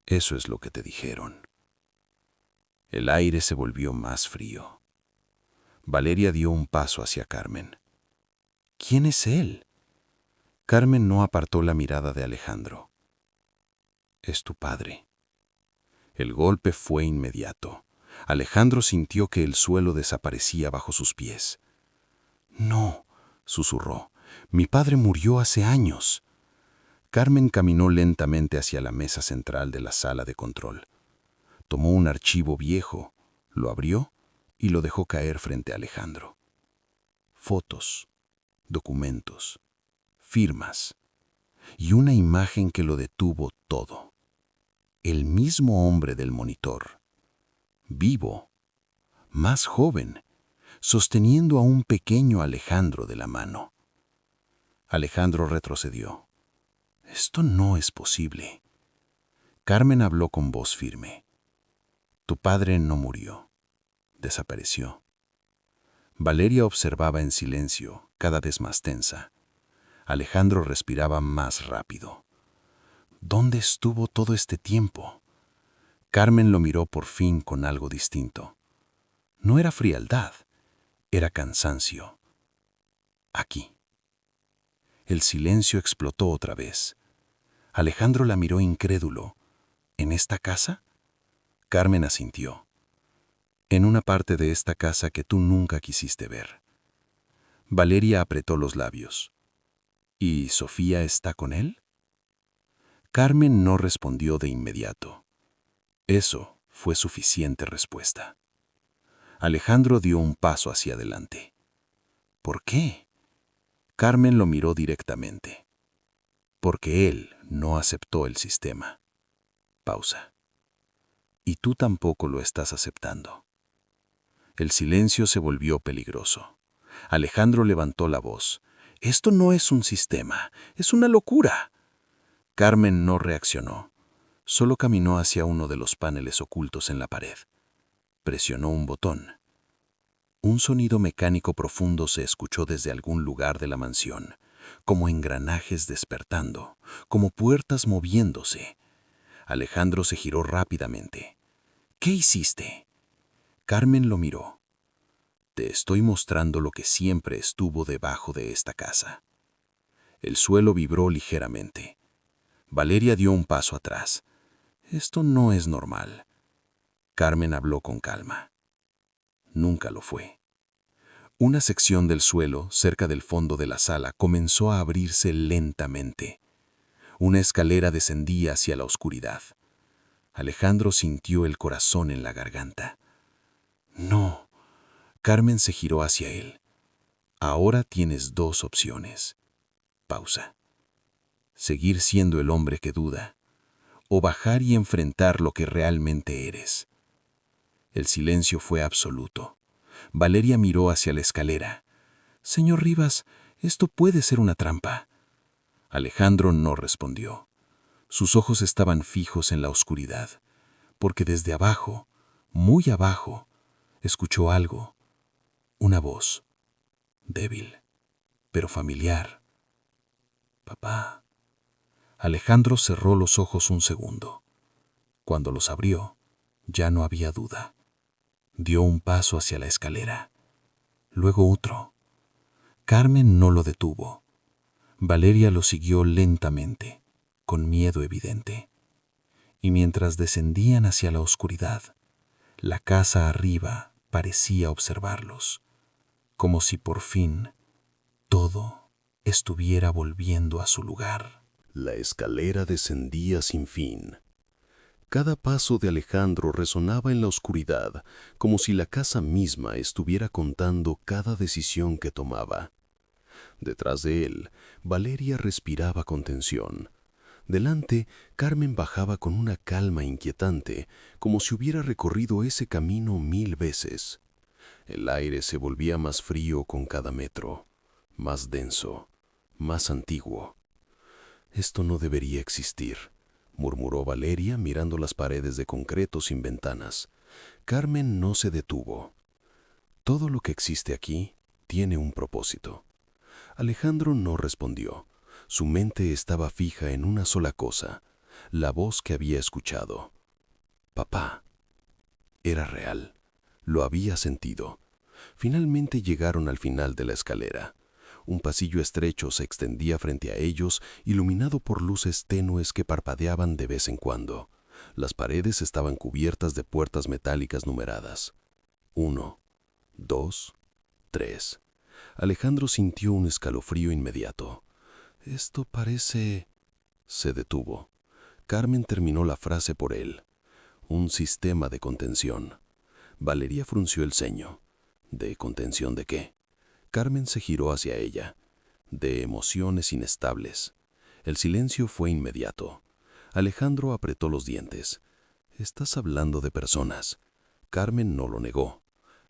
«Eso es lo que te dijeron». El aire se volvió más frío. Valeria dio un paso hacia Carmen. «¿Quién es él?» Carmen no apartó la mirada de Alejandro. «Es tu padre». El golpe fue inmediato. Alejandro sintió que el suelo desaparecía bajo sus pies. «No», susurró, «mi padre murió hace años». Carmen caminó lentamente hacia la mesa central de la sala de control. Tomó un archivo viejo, lo abrió y lo dejó caer frente a Alejandro. Fotos, documentos, firmas y una imagen que lo detuvo todo. El mismo hombre del monitor, vivo, más joven, sosteniendo a un pequeño Alejandro de la mano. Alejandro retrocedió. «Esto no es posible». Carmen habló con voz firme. «Tu padre no murió. Desapareció». Valeria observaba en silencio, cada vez más tensa. Alejandro respiraba más rápido. ¿Dónde estuvo todo este tiempo? Carmen lo miró por fin con algo distinto. No era frialdad, era cansancio. Aquí. El silencio explotó otra vez. Alejandro la miró incrédulo. ¿En esta casa? Carmen asintió. En una parte de esta casa que tú nunca quisiste ver. Valeria apretó los labios. ¿Y Sofía está con él? Carmen no respondió de inmediato. Eso fue suficiente respuesta. Alejandro dio un paso hacia adelante. ¿Por qué? Carmen lo miró directamente. Porque él no aceptó el sistema. Pausa. Y tú tampoco lo estás aceptando. El silencio se volvió peligroso. Alejandro levantó la voz. Esto no es un sistema, es una locura. Carmen no reaccionó. Solo caminó hacia uno de los paneles ocultos en la pared. Presionó un botón. Un sonido mecánico profundo se escuchó desde algún lugar de la mansión, como engranajes despertando, como puertas moviéndose. Alejandro se giró rápidamente. ¿Qué hiciste? Carmen lo miró. Te estoy mostrando lo que siempre estuvo debajo de esta casa. El suelo vibró ligeramente. Valeria dio un paso atrás. Esto no es normal. Carmen habló con calma. Nunca lo fue. Una sección del suelo, cerca del fondo de la sala, comenzó a abrirse lentamente. Una escalera descendía hacia la oscuridad. Alejandro sintió el corazón en la garganta. No. Carmen se giró hacia él. Ahora tienes dos opciones. Pausa. Seguir siendo el hombre que duda, o bajar y enfrentar lo que realmente eres. El silencio fue absoluto. Valeria miró hacia la escalera. Señor Rivas, esto puede ser una trampa. Alejandro no respondió. Sus ojos estaban fijos en la oscuridad, porque desde abajo, muy abajo, escuchó algo. Una voz, débil, pero familiar. Papá. Alejandro cerró los ojos un segundo. Cuando los abrió, ya no había duda. Dio un paso hacia la escalera, luego otro. Carmen no lo detuvo. Valeria lo siguió lentamente, con miedo evidente. Y mientras descendían hacia la oscuridad, la casa arriba parecía observarlos, como si por fin todo estuviera volviendo a su lugar. La escalera descendía sin fin. Cada paso de Alejandro resonaba en la oscuridad, como si la casa misma estuviera contando cada decisión que tomaba. Detrás de él, Valeria respiraba con tensión. Delante, Carmen bajaba con una calma inquietante, como si hubiera recorrido ese camino 1000 veces. El aire se volvía más frío con cada metro, más denso, más antiguo. Esto no debería existir, murmuró Valeria mirando las paredes de concreto sin ventanas. Carmen no se detuvo. Todo lo que existe aquí tiene un propósito. Alejandro no respondió. Su mente estaba fija en una sola cosa, la voz que había escuchado. Papá. Era real. Lo había sentido. Finalmente llegaron al final de la escalera. Un pasillo estrecho se extendía frente a ellos, iluminado por luces tenues que parpadeaban de vez en cuando. Las paredes estaban cubiertas de puertas metálicas numeradas. 1, 2, 3. Alejandro sintió un escalofrío inmediato. Esto parece... Se detuvo. Carmen terminó la frase por él. Un sistema de contención. Valeria frunció el ceño. ¿De contención de qué? Carmen se giró hacia ella. De emociones inestables. El silencio fue inmediato. Alejandro apretó los dientes. Estás hablando de personas. Carmen no lo negó.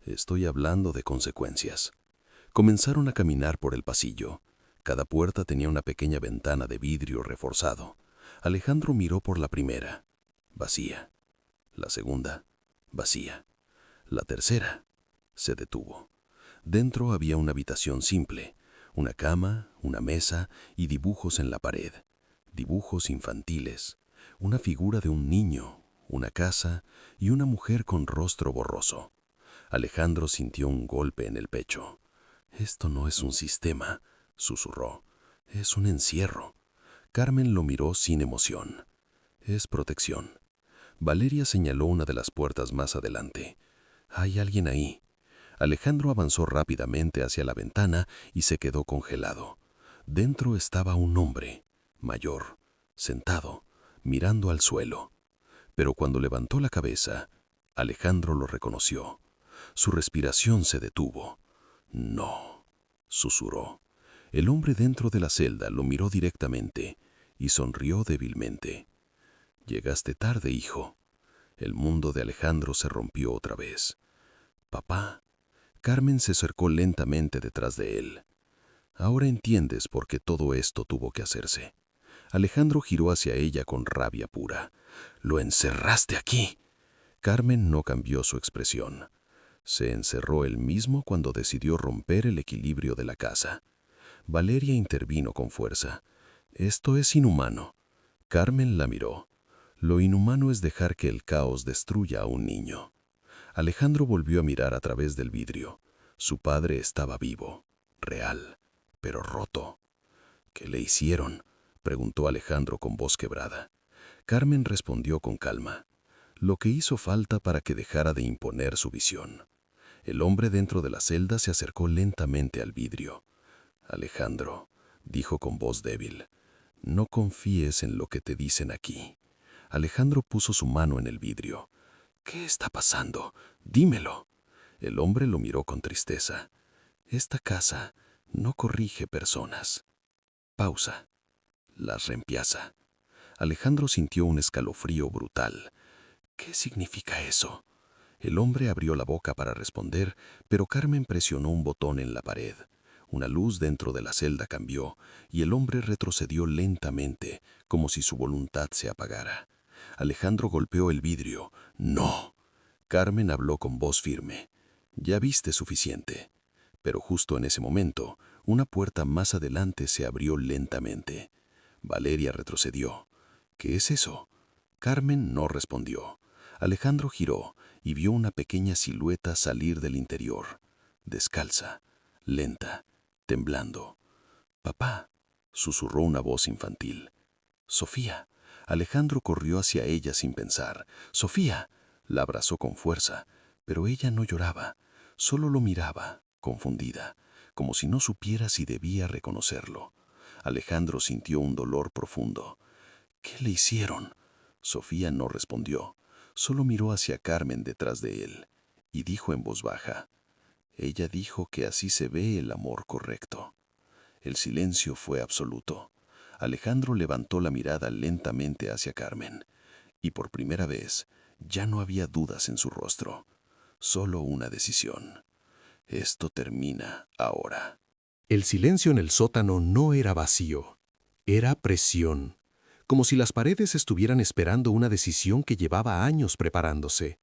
Estoy hablando de consecuencias. Comenzaron a caminar por el pasillo. Cada puerta tenía una pequeña ventana de vidrio reforzado. Alejandro miró por la primera. Vacía. La segunda. Vacía. La tercera. Se detuvo. Dentro había una habitación simple. Una cama, una mesa y dibujos en la pared. Dibujos infantiles. Una figura de un niño, una casa y una mujer con rostro borroso. Alejandro sintió un golpe en el pecho. Esto no es un sistema, susurró. Es un encierro. Carmen lo miró sin emoción. Es protección. Valeria señaló una de las puertas más adelante. «Hay alguien ahí». Alejandro avanzó rápidamente hacia la ventana y se quedó congelado. Dentro estaba un hombre, mayor, sentado, mirando al suelo. Pero cuando levantó la cabeza, Alejandro lo reconoció. Su respiración se detuvo. «No», susurró. El hombre dentro de la celda lo miró directamente y sonrió débilmente. «Llegaste tarde, hijo». El mundo de Alejandro se rompió otra vez. «Papá». Carmen se acercó lentamente detrás de él. «Ahora entiendes por qué todo esto tuvo que hacerse». Alejandro giró hacia ella con rabia pura. «¡Lo encerraste aquí!». Carmen no cambió su expresión. Se encerró él mismo cuando decidió romper el equilibrio de la casa. Valeria intervino con fuerza. «Esto es inhumano». Carmen la miró. «Lo inhumano es dejar que el caos destruya a un niño». Alejandro volvió a mirar a través del vidrio. Su padre estaba vivo, real, pero roto. «¿Qué le hicieron?», preguntó Alejandro con voz quebrada. Carmen respondió con calma. «Lo que hizo falta para que dejara de imponer su visión». El hombre dentro de la celda se acercó lentamente al vidrio. «Alejandro», dijo con voz débil, «no confíes en lo que te dicen aquí». Alejandro puso su mano en el vidrio. «¿Qué está pasando? Dímelo». El hombre lo miró con tristeza. «Esta casa no corrige personas. Pausa. Las reemplaza». Alejandro sintió un escalofrío brutal. «¿Qué significa eso?». El hombre abrió la boca para responder, pero Carmen presionó un botón en la pared. Una luz dentro de la celda cambió y el hombre retrocedió lentamente, como si su voluntad se apagara. Alejandro golpeó el vidrio. «¡No!». Carmen habló con voz firme. «Ya viste suficiente». Pero justo en ese momento, una puerta más adelante se abrió lentamente. Valeria retrocedió. «¿Qué es eso?». Carmen no respondió. Alejandro giró y vio una pequeña silueta salir del interior, descalza, lenta, temblando. «Papá», susurró una voz infantil. «Sofía». Alejandro corrió hacia ella sin pensar. «Sofía». La abrazó con fuerza, pero ella no lloraba, solo lo miraba, confundida, como si no supiera si debía reconocerlo. Alejandro sintió un dolor profundo. «¿Qué le hicieron?». Sofía no respondió, solo miró hacia Carmen detrás de él y dijo en voz baja. «Ella dijo que así se ve el amor correcto». El silencio fue absoluto. Alejandro levantó la mirada lentamente hacia Carmen, y por primera vez ya no había dudas en su rostro, solo una decisión. Esto termina ahora. El silencio en el sótano no era vacío, era presión, como si las paredes estuvieran esperando una decisión que llevaba años preparándose.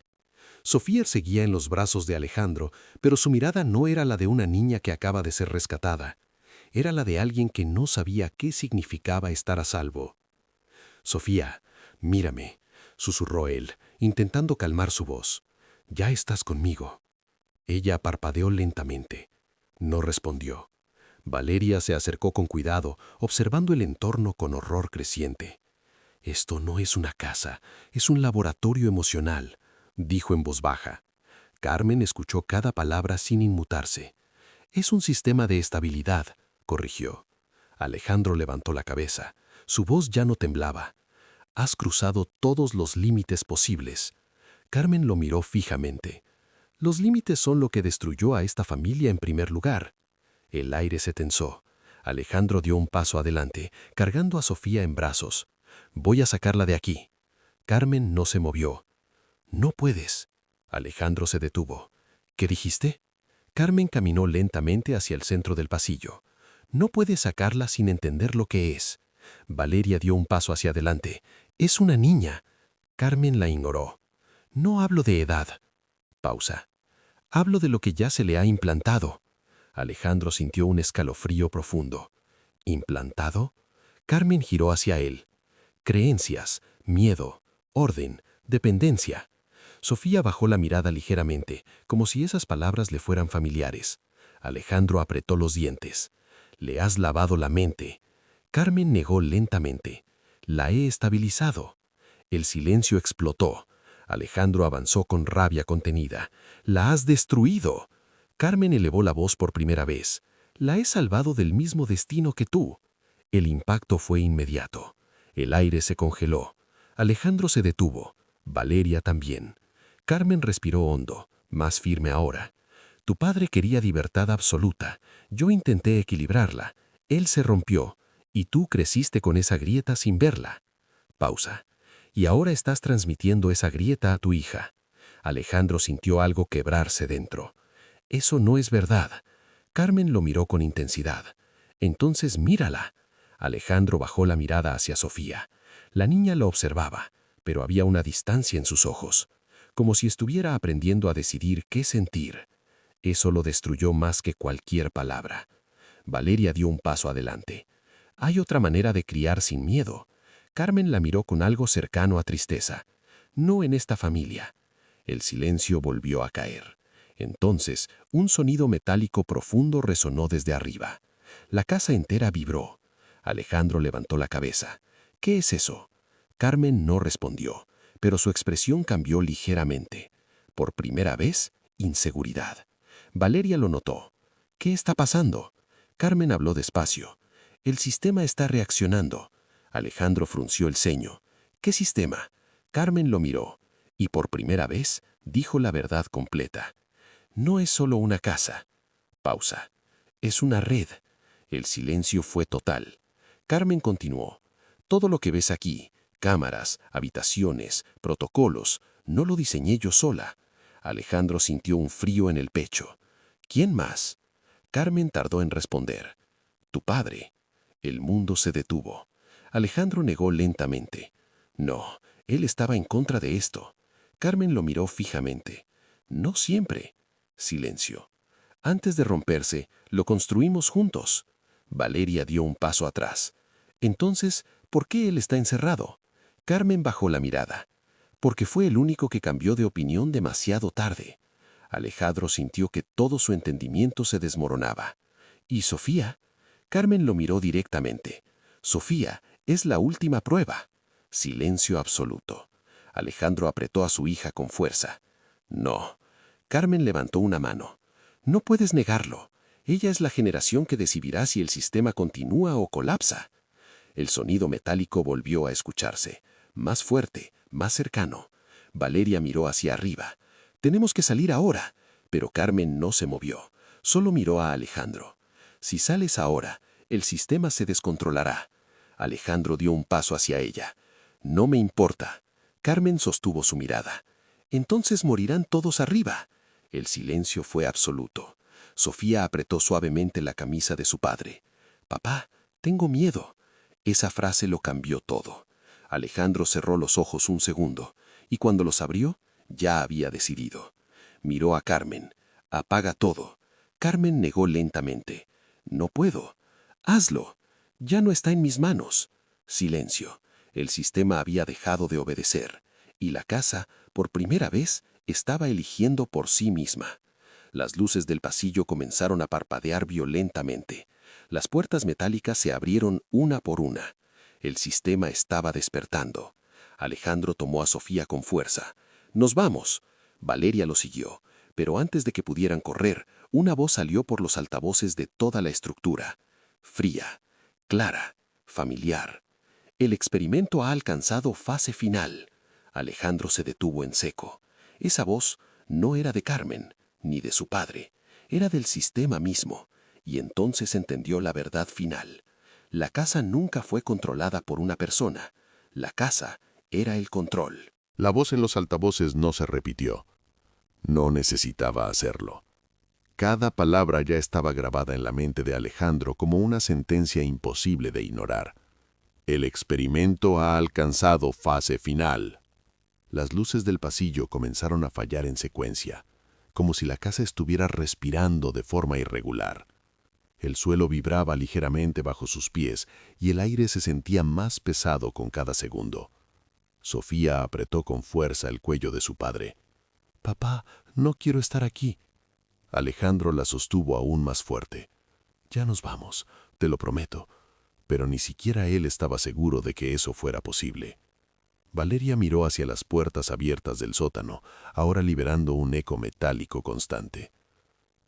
Sofía seguía en los brazos de Alejandro, pero su mirada no era la de una niña que acaba de ser rescatada. Era la de alguien que no sabía qué significaba estar a salvo. «Sofía, mírame», susurró él, intentando calmar su voz. «Ya estás conmigo». Ella parpadeó lentamente. No respondió. Valeria se acercó con cuidado, observando el entorno con horror creciente. «Esto no es una casa, es un laboratorio emocional», dijo en voz baja. Carmen escuchó cada palabra sin inmutarse. «Es un sistema de estabilidad», corrigió. Alejandro levantó la cabeza. Su voz ya no temblaba. «Has cruzado todos los límites posibles». Carmen lo miró fijamente. «Los límites son lo que destruyó a esta familia en primer lugar». El aire se tensó. Alejandro dio un paso adelante, cargando a Sofía en brazos. «Voy a sacarla de aquí». Carmen no se movió. «No puedes». Alejandro se detuvo. «¿Qué dijiste?». Carmen caminó lentamente hacia el centro del pasillo. «No puedes sacarla sin entender lo que es». Valeria dio un paso hacia adelante. «Es una niña». Carmen la ignoró. «No hablo de edad». Pausa. «Hablo de lo que ya se le ha implantado». Alejandro sintió un escalofrío profundo. ¿Implantado? Carmen giró hacia él. Creencias, miedo, orden, dependencia. Sofía bajó la mirada ligeramente, como si esas palabras le fueran familiares. Alejandro apretó los dientes. «Le has lavado la mente». Carmen negó lentamente. «La he estabilizado». El silencio explotó. Alejandro avanzó con rabia contenida. «¡La has destruido!». Carmen elevó la voz por primera vez. «La he salvado del mismo destino que tú». El impacto fue inmediato. El aire se congeló. Alejandro se detuvo. Valeria también. Carmen respiró hondo, más firme ahora. «Tu padre quería libertad absoluta. Yo intenté equilibrarla. Él se rompió. Y tú creciste con esa grieta sin verla». Pausa. «Y ahora estás transmitiendo esa grieta a tu hija». Alejandro sintió algo quebrarse dentro. «Eso no es verdad». Carmen lo miró con intensidad. «Entonces mírala». Alejandro bajó la mirada hacia Sofía. La niña lo observaba, pero había una distancia en sus ojos, como si estuviera aprendiendo a decidir qué sentir. Eso lo destruyó más que cualquier palabra. Valeria dio un paso adelante. «Hay otra manera de criar sin miedo». Carmen la miró con algo cercano a tristeza. «No en esta familia». El silencio volvió a caer. Entonces, un sonido metálico profundo resonó desde arriba. La casa entera vibró. Alejandro levantó la cabeza. «¿Qué es eso?». Carmen no respondió, pero su expresión cambió ligeramente. Por primera vez, inseguridad. Valeria lo notó. «¿Qué está pasando?». Carmen habló despacio. «El sistema está reaccionando». Alejandro frunció el ceño. «¿Qué sistema?». Carmen lo miró, y por primera vez dijo la verdad completa. «No es solo una casa». Pausa. «Es una red». El silencio fue total. Carmen continuó. «Todo lo que ves aquí, cámaras, habitaciones, protocolos, no lo diseñé yo sola». Alejandro sintió un frío en el pecho. «¿Quién más?». Carmen tardó en responder. «Tu padre». El mundo se detuvo. Alejandro negó lentamente. «No, él estaba en contra de esto». Carmen lo miró fijamente. «No siempre». Silencio. «Antes de romperse, lo construimos juntos». Valeria dio un paso atrás. «Entonces, ¿por qué él está encerrado?». Carmen bajó la mirada. «Porque fue el único que cambió de opinión demasiado tarde». Alejandro sintió que todo su entendimiento se desmoronaba. «¿Y Sofía?». Carmen lo miró directamente. «Sofía es la última prueba». Silencio absoluto. Alejandro apretó a su hija con fuerza. «No». Carmen levantó una mano. «No puedes negarlo. Ella es la generación que decidirá si el sistema continúa o colapsa». El sonido metálico volvió a escucharse, más fuerte, más cercano. Valeria miró hacia arriba. «Tenemos que salir ahora». Pero Carmen no se movió, solo miró a Alejandro. «Si sales ahora, el sistema se descontrolará». Alejandro dio un paso hacia ella. «No me importa». Carmen sostuvo su mirada. «Entonces morirán todos arriba». El silencio fue absoluto. Sofía apretó suavemente la camisa de su padre. «Papá, tengo miedo». Esa frase lo cambió todo. Alejandro cerró los ojos un segundo, y cuando los abrió, ya había decidido. Miró a Carmen. «Apaga todo». Carmen negó lentamente. «No puedo». «Hazlo». «Ya no está en mis manos». Silencio. El sistema había dejado de obedecer, y la casa, por primera vez, estaba eligiendo por sí misma. Las luces del pasillo comenzaron a parpadear violentamente. Las puertas metálicas se abrieron una por una. El sistema estaba despertando. Alejandro tomó a Sofía con fuerza. «Nos vamos». Valeria lo siguió, pero antes de que pudieran correr, una voz salió por los altavoces de toda la estructura. Fría, clara, familiar. «El experimento ha alcanzado fase final». Alejandro se detuvo en seco. Esa voz no era de Carmen, ni de su padre. Era del sistema mismo. Y entonces entendió la verdad final. La casa nunca fue controlada por una persona. La casa era el control. La voz en los altavoces no se repitió. No necesitaba hacerlo. Cada palabra ya estaba grabada en la mente de Alejandro como una sentencia imposible de ignorar. «El experimento ha alcanzado fase final». Las luces del pasillo comenzaron a fallar en secuencia, como si la casa estuviera respirando de forma irregular. El suelo vibraba ligeramente bajo sus pies y el aire se sentía más pesado con cada segundo. Sofía apretó con fuerza el cuello de su padre. «Papá, no quiero estar aquí». Alejandro la sostuvo aún más fuerte. «Ya nos vamos, te lo prometo». Pero ni siquiera él estaba seguro de que eso fuera posible. Valeria miró hacia las puertas abiertas del sótano, ahora liberando un eco metálico constante.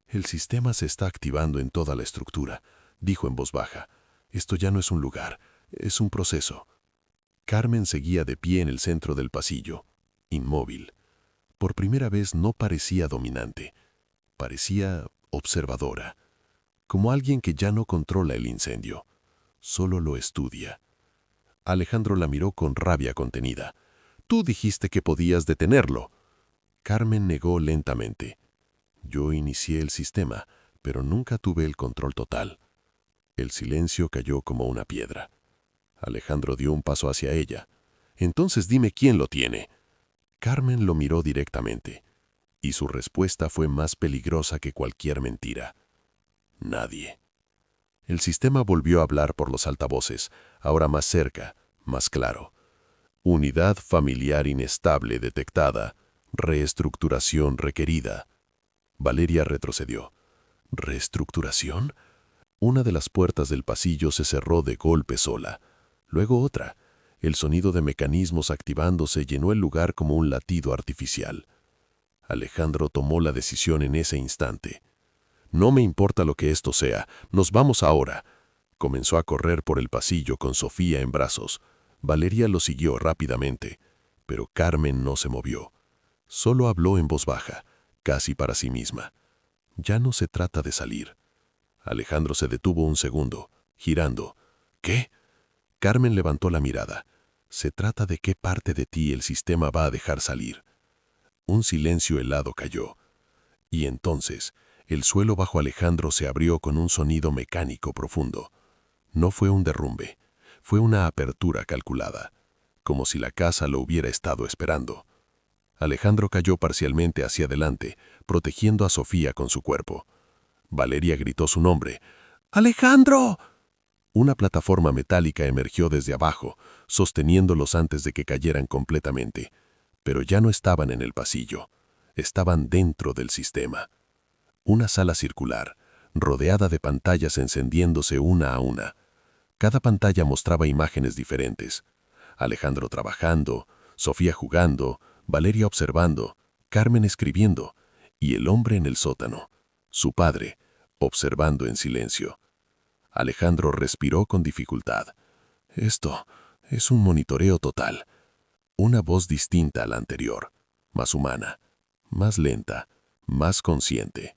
«El sistema se está activando en toda la estructura», dijo en voz baja. «Esto ya no es un lugar, es un proceso». Carmen seguía de pie en el centro del pasillo, inmóvil. Por primera vez no parecía dominante, parecía observadora, como alguien que ya no controla el incendio, solo lo estudia. Alejandro la miró con rabia contenida. «Tú dijiste que podías detenerlo». Carmen negó lentamente. «Yo inicié el sistema, pero nunca tuve el control total». El silencio cayó como una piedra. Alejandro dio un paso hacia ella. «Entonces dime quién lo tiene». Carmen lo miró directamente, y su respuesta fue más peligrosa que cualquier mentira. «Nadie». El sistema volvió a hablar por los altavoces, ahora más cerca, más claro. «Unidad familiar inestable detectada. Reestructuración requerida». Valeria retrocedió. «¿Reestructuración?». Una de las puertas del pasillo se cerró de golpe sola. Luego otra. El sonido de mecanismos activándose llenó el lugar como un latido artificial. Alejandro tomó la decisión en ese instante. «No me importa lo que esto sea, nos vamos ahora». Comenzó a correr por el pasillo con Sofía en brazos. Valeria lo siguió rápidamente, pero Carmen no se movió. Solo habló en voz baja, casi para sí misma. «Ya no se trata de salir». Alejandro se detuvo un segundo, girando. «¿Qué?». Carmen levantó la mirada. «Se trata de qué parte de ti el sistema va a dejar salir». Un silencio helado cayó. Y entonces, el suelo bajo Alejandro se abrió con un sonido mecánico profundo. No fue un derrumbe, fue una apertura calculada, como si la casa lo hubiera estado esperando. Alejandro cayó parcialmente hacia adelante, protegiendo a Sofía con su cuerpo. Valeria gritó su nombre. «¡Alejandro!». Una plataforma metálica emergió desde abajo, sosteniéndolos antes de que cayeran completamente. Pero ya no estaban en el pasillo, estaban dentro del sistema. Una sala circular, rodeada de pantallas encendiéndose una a una. Cada pantalla mostraba imágenes diferentes. Alejandro trabajando, Sofía jugando, Valeria observando, Carmen escribiendo, y el hombre en el sótano, su padre, observando en silencio. Alejandro respiró con dificultad. «Esto es un monitoreo total». Una voz distinta a la anterior, más humana, más lenta, más consciente.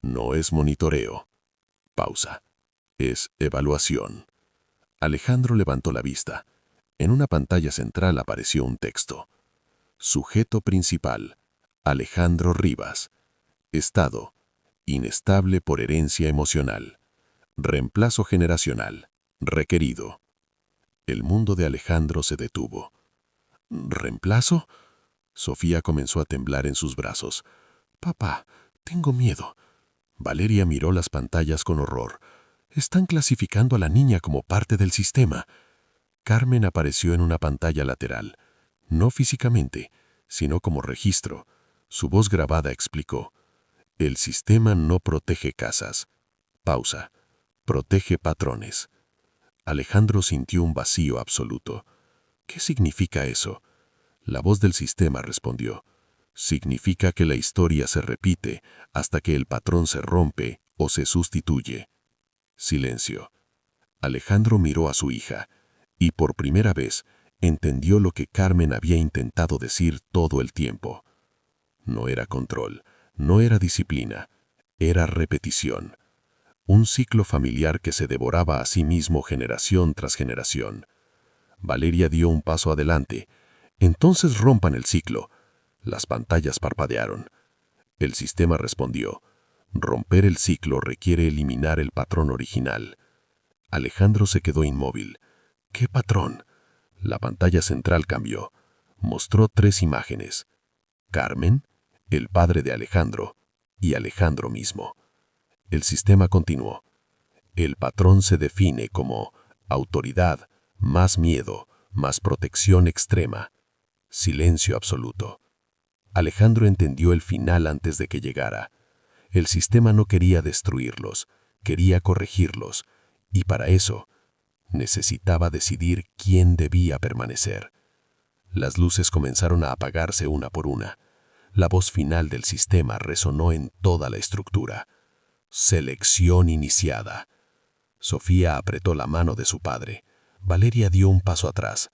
«No es monitoreo». Pausa. «Es evaluación». Alejandro levantó la vista. En una pantalla central apareció un texto. Sujeto principal, Alejandro Rivas. Estado, inestable por herencia emocional. Reemplazo generacional, requerido. El mundo de Alejandro se detuvo. «¿Reemplazo?». Sofía comenzó a temblar en sus brazos. «Papá, tengo miedo». Valeria miró las pantallas con horror. «Están clasificando a la niña como parte del sistema». Carmen apareció en una pantalla lateral, no físicamente, sino como registro. Su voz grabada explicó: «El sistema no protege casas». Pausa. «Protege patrones». Alejandro sintió un vacío absoluto. «¿Qué significa eso?». La voz del sistema respondió: «Significa que la historia se repite hasta que el patrón se rompe o se sustituye». Silencio. Alejandro miró a su hija y por primera vez entendió lo que Carmen había intentado decir todo el tiempo. No era control, no era disciplina, era repetición. Un ciclo familiar que se devoraba a sí mismo generación tras generación. Valeria dio un paso adelante. «Entonces rompan el ciclo». Las pantallas parpadearon. El sistema respondió: «Romper el ciclo requiere eliminar el patrón original». Alejandro se quedó inmóvil. «¿Qué patrón?». La pantalla central cambió. Mostró 3 imágenes: Carmen, el padre de Alejandro, y Alejandro mismo. El sistema continuó. El patrón se define como autoridad, más miedo, más protección extrema. Silencio absoluto. Alejandro entendió el final antes de que llegara. El sistema no quería destruirlos, quería corregirlos, y para eso necesitaba decidir quién debía permanecer. Las luces comenzaron a apagarse una por una. La voz final del sistema resonó en toda la estructura. Selección iniciada. Sofía apretó la mano de su padre. Valeria dio un paso atrás.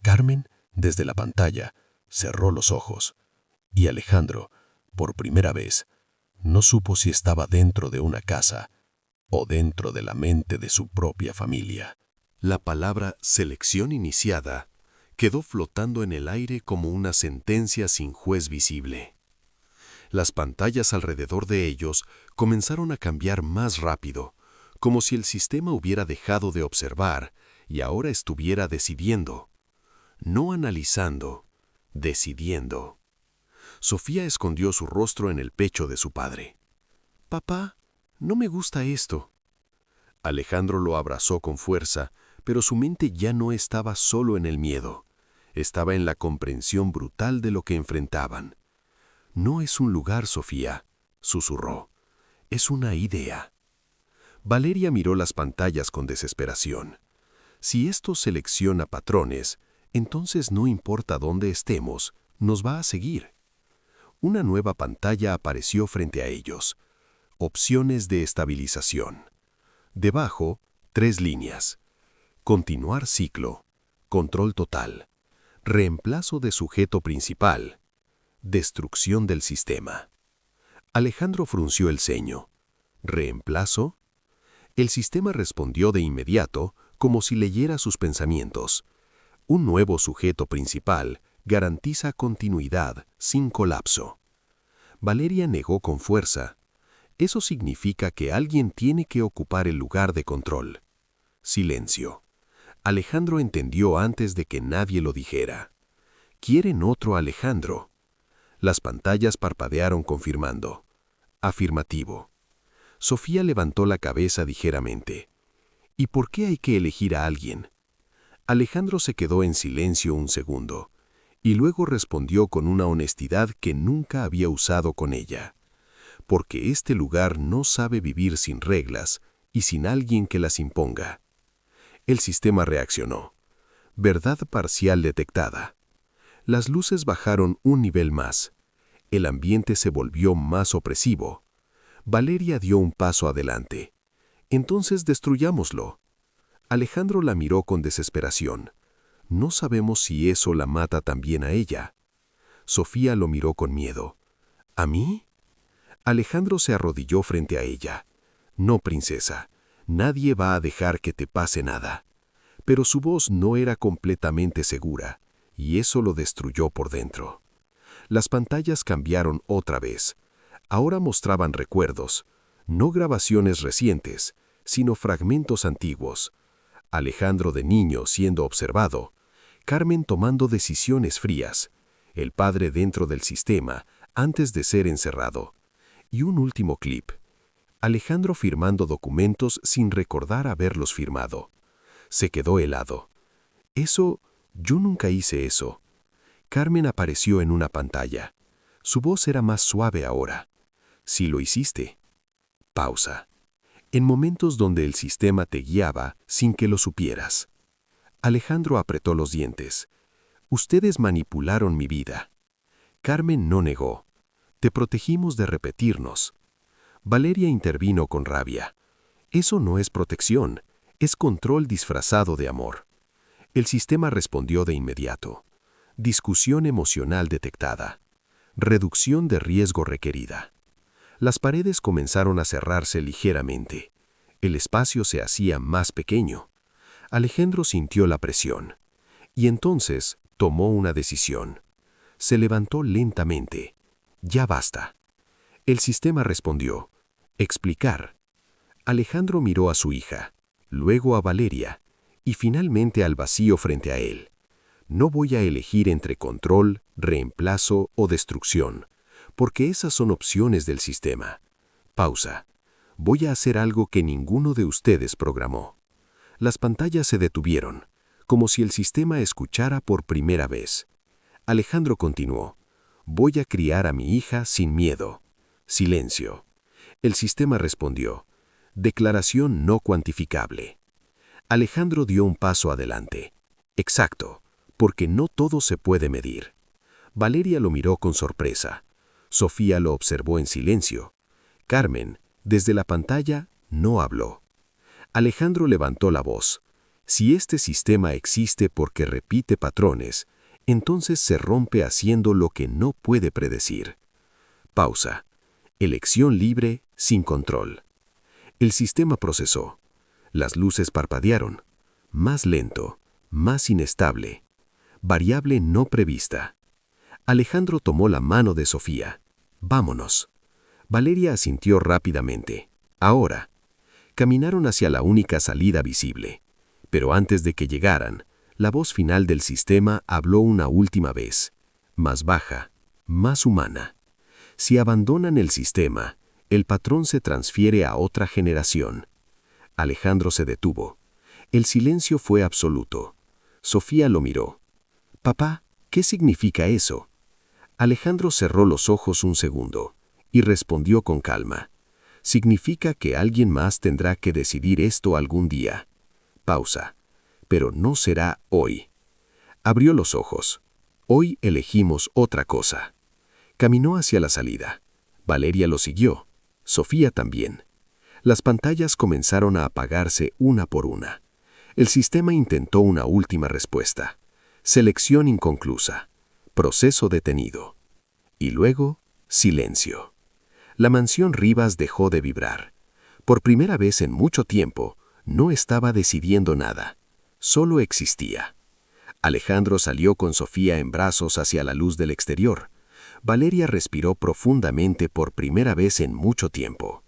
Carmen, desde la pantalla, cerró los ojos. Y Alejandro, por primera vez, no supo si estaba dentro de una casa o dentro de la mente de su propia familia. La palabra selección iniciada quedó flotando en el aire como una sentencia sin juez visible. Las pantallas alrededor de ellos comenzaron a cambiar más rápido, como si el sistema hubiera dejado de observar y ahora estuviera decidiendo. No analizando, decidiendo. Sofía escondió su rostro en el pecho de su padre. «Papá, no me gusta esto». Alejandro lo abrazó con fuerza, pero su mente ya no estaba solo en el miedo. Estaba en la comprensión brutal de lo que enfrentaban. «No es un lugar, Sofía», susurró. «Es una idea». Valeria miró las pantallas con desesperación. Si esto selecciona patrones, entonces no importa dónde estemos, nos va a seguir. Una nueva pantalla apareció frente a ellos. Opciones de estabilización. Debajo, 3 líneas. Continuar ciclo. Control total. Reemplazo de sujeto principal. Destrucción del sistema. Alejandro frunció el ceño. ¿Reemplazo? El sistema respondió de inmediato, como si leyera sus pensamientos. Un nuevo sujeto principal garantiza continuidad sin colapso. Valeria negó con fuerza. Eso significa que alguien tiene que ocupar el lugar de control. Silencio. Alejandro entendió antes de que nadie lo dijera. ¿Quieren otro Alejandro? Las pantallas parpadearon confirmando. Afirmativo. Sofía levantó la cabeza ligeramente. ¿Y por qué hay que elegir a alguien? Alejandro se quedó en silencio un segundo, y luego respondió con una honestidad que nunca había usado con ella. Porque este lugar no sabe vivir sin reglas y sin alguien que las imponga. El sistema reaccionó. Verdad parcial detectada. Las luces bajaron un nivel más. El ambiente se volvió más opresivo. Valeria dio un paso adelante. Entonces destruyámoslo. Alejandro la miró con desesperación. No sabemos si eso la mata también a ella. Sofía lo miró con miedo. ¿A mí? Alejandro se arrodilló frente a ella. No, princesa, nadie va a dejar que te pase nada. Pero su voz no era completamente segura, y eso lo destruyó por dentro. Las pantallas cambiaron otra vez. Ahora mostraban recuerdos, no grabaciones recientes, sino fragmentos antiguos. Alejandro de niño siendo observado, Carmen tomando decisiones frías, el padre dentro del sistema antes de ser encerrado. Y un último clip. Alejandro firmando documentos sin recordar haberlos firmado. Se quedó helado. Yo nunca hice eso. Carmen apareció en una pantalla. Su voz era más suave ahora. Sí lo hiciste. Pausa. En momentos donde el sistema te guiaba sin que lo supieras. Alejandro apretó los dientes. Ustedes manipularon mi vida. Carmen no negó. Te protegimos de repetirnos. Valeria intervino con rabia. Eso no es protección, es control disfrazado de amor. El sistema respondió de inmediato. Discusión emocional detectada. Reducción de riesgo requerida. Las paredes comenzaron a cerrarse ligeramente. El espacio se hacía más pequeño. Alejandro sintió la presión. Y entonces tomó una decisión. Se levantó lentamente. Ya basta. El sistema respondió. Explicar. Alejandro miró a su hija, luego a Valeria, y finalmente al vacío frente a él. No voy a elegir entre control, reemplazo o destrucción, porque esas son opciones del sistema. Pausa. Voy a hacer algo que ninguno de ustedes programó. Las pantallas se detuvieron, como si el sistema escuchara por primera vez. Alejandro continuó. Voy a criar a mi hija sin miedo. Silencio. El sistema respondió. Declaración no cuantificable. Alejandro dio un paso adelante. Exacto. porque no todo se puede medir. Valeria lo miró con sorpresa. Sofía lo observó en silencio. Carmen, desde la pantalla, no habló. Alejandro levantó la voz. Si este sistema existe porque repite patrones, entonces se rompe haciendo lo que no puede predecir. Pausa. Elección libre, sin control. El sistema procesó. Las luces parpadearon. Más lento, más inestable. Variable no prevista. Alejandro tomó la mano de Sofía. Vámonos. Valeria asintió rápidamente. Ahora. Caminaron hacia la única salida visible. Pero antes de que llegaran, la voz final del sistema habló una última vez. Más baja, más humana. Si abandonan el sistema, el patrón se transfiere a otra generación. Alejandro se detuvo. El silencio fue absoluto. Sofía lo miró. «Papá, ¿qué significa eso?» Alejandro cerró los ojos un segundo y respondió con calma. «Significa que alguien más tendrá que decidir esto algún día». Pausa. «Pero no será hoy». Abrió los ojos. «Hoy elegimos otra cosa». Caminó hacia la salida. Valeria lo siguió. Sofía también. Las pantallas comenzaron a apagarse una por una. El sistema intentó una última respuesta. Selección inconclusa. Proceso detenido. Y luego, silencio. La mansión Rivas dejó de vibrar. Por primera vez en mucho tiempo, no estaba decidiendo nada. Solo existía. Alejandro salió con Sofía en brazos hacia la luz del exterior. Valeria respiró profundamente por primera vez en mucho tiempo.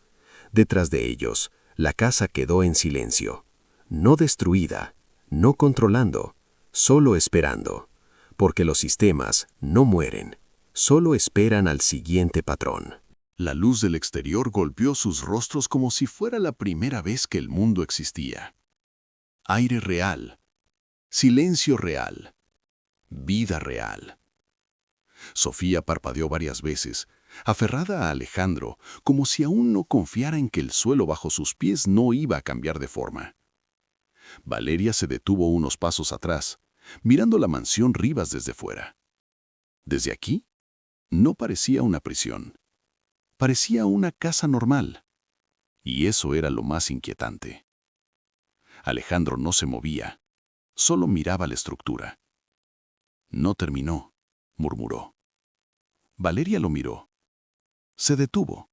Detrás de ellos, la casa quedó en silencio. No destruida, no controlando, solo esperando. Porque los sistemas no mueren, solo esperan al siguiente patrón. La luz del exterior golpeó sus rostros como si fuera la primera vez que el mundo existía. Aire real, silencio real, vida real. Sofía parpadeó varias veces, aferrada a Alejandro, como si aún no confiara en que el suelo bajo sus pies no iba a cambiar de forma. Valeria se detuvo unos pasos atrás, mirando la mansión Rivas desde fuera. Desde aquí, no parecía una prisión. Parecía una casa normal. Y eso era lo más inquietante. Alejandro no se movía, solo miraba la estructura. «No terminó», murmuró. Valeria lo miró. Se detuvo.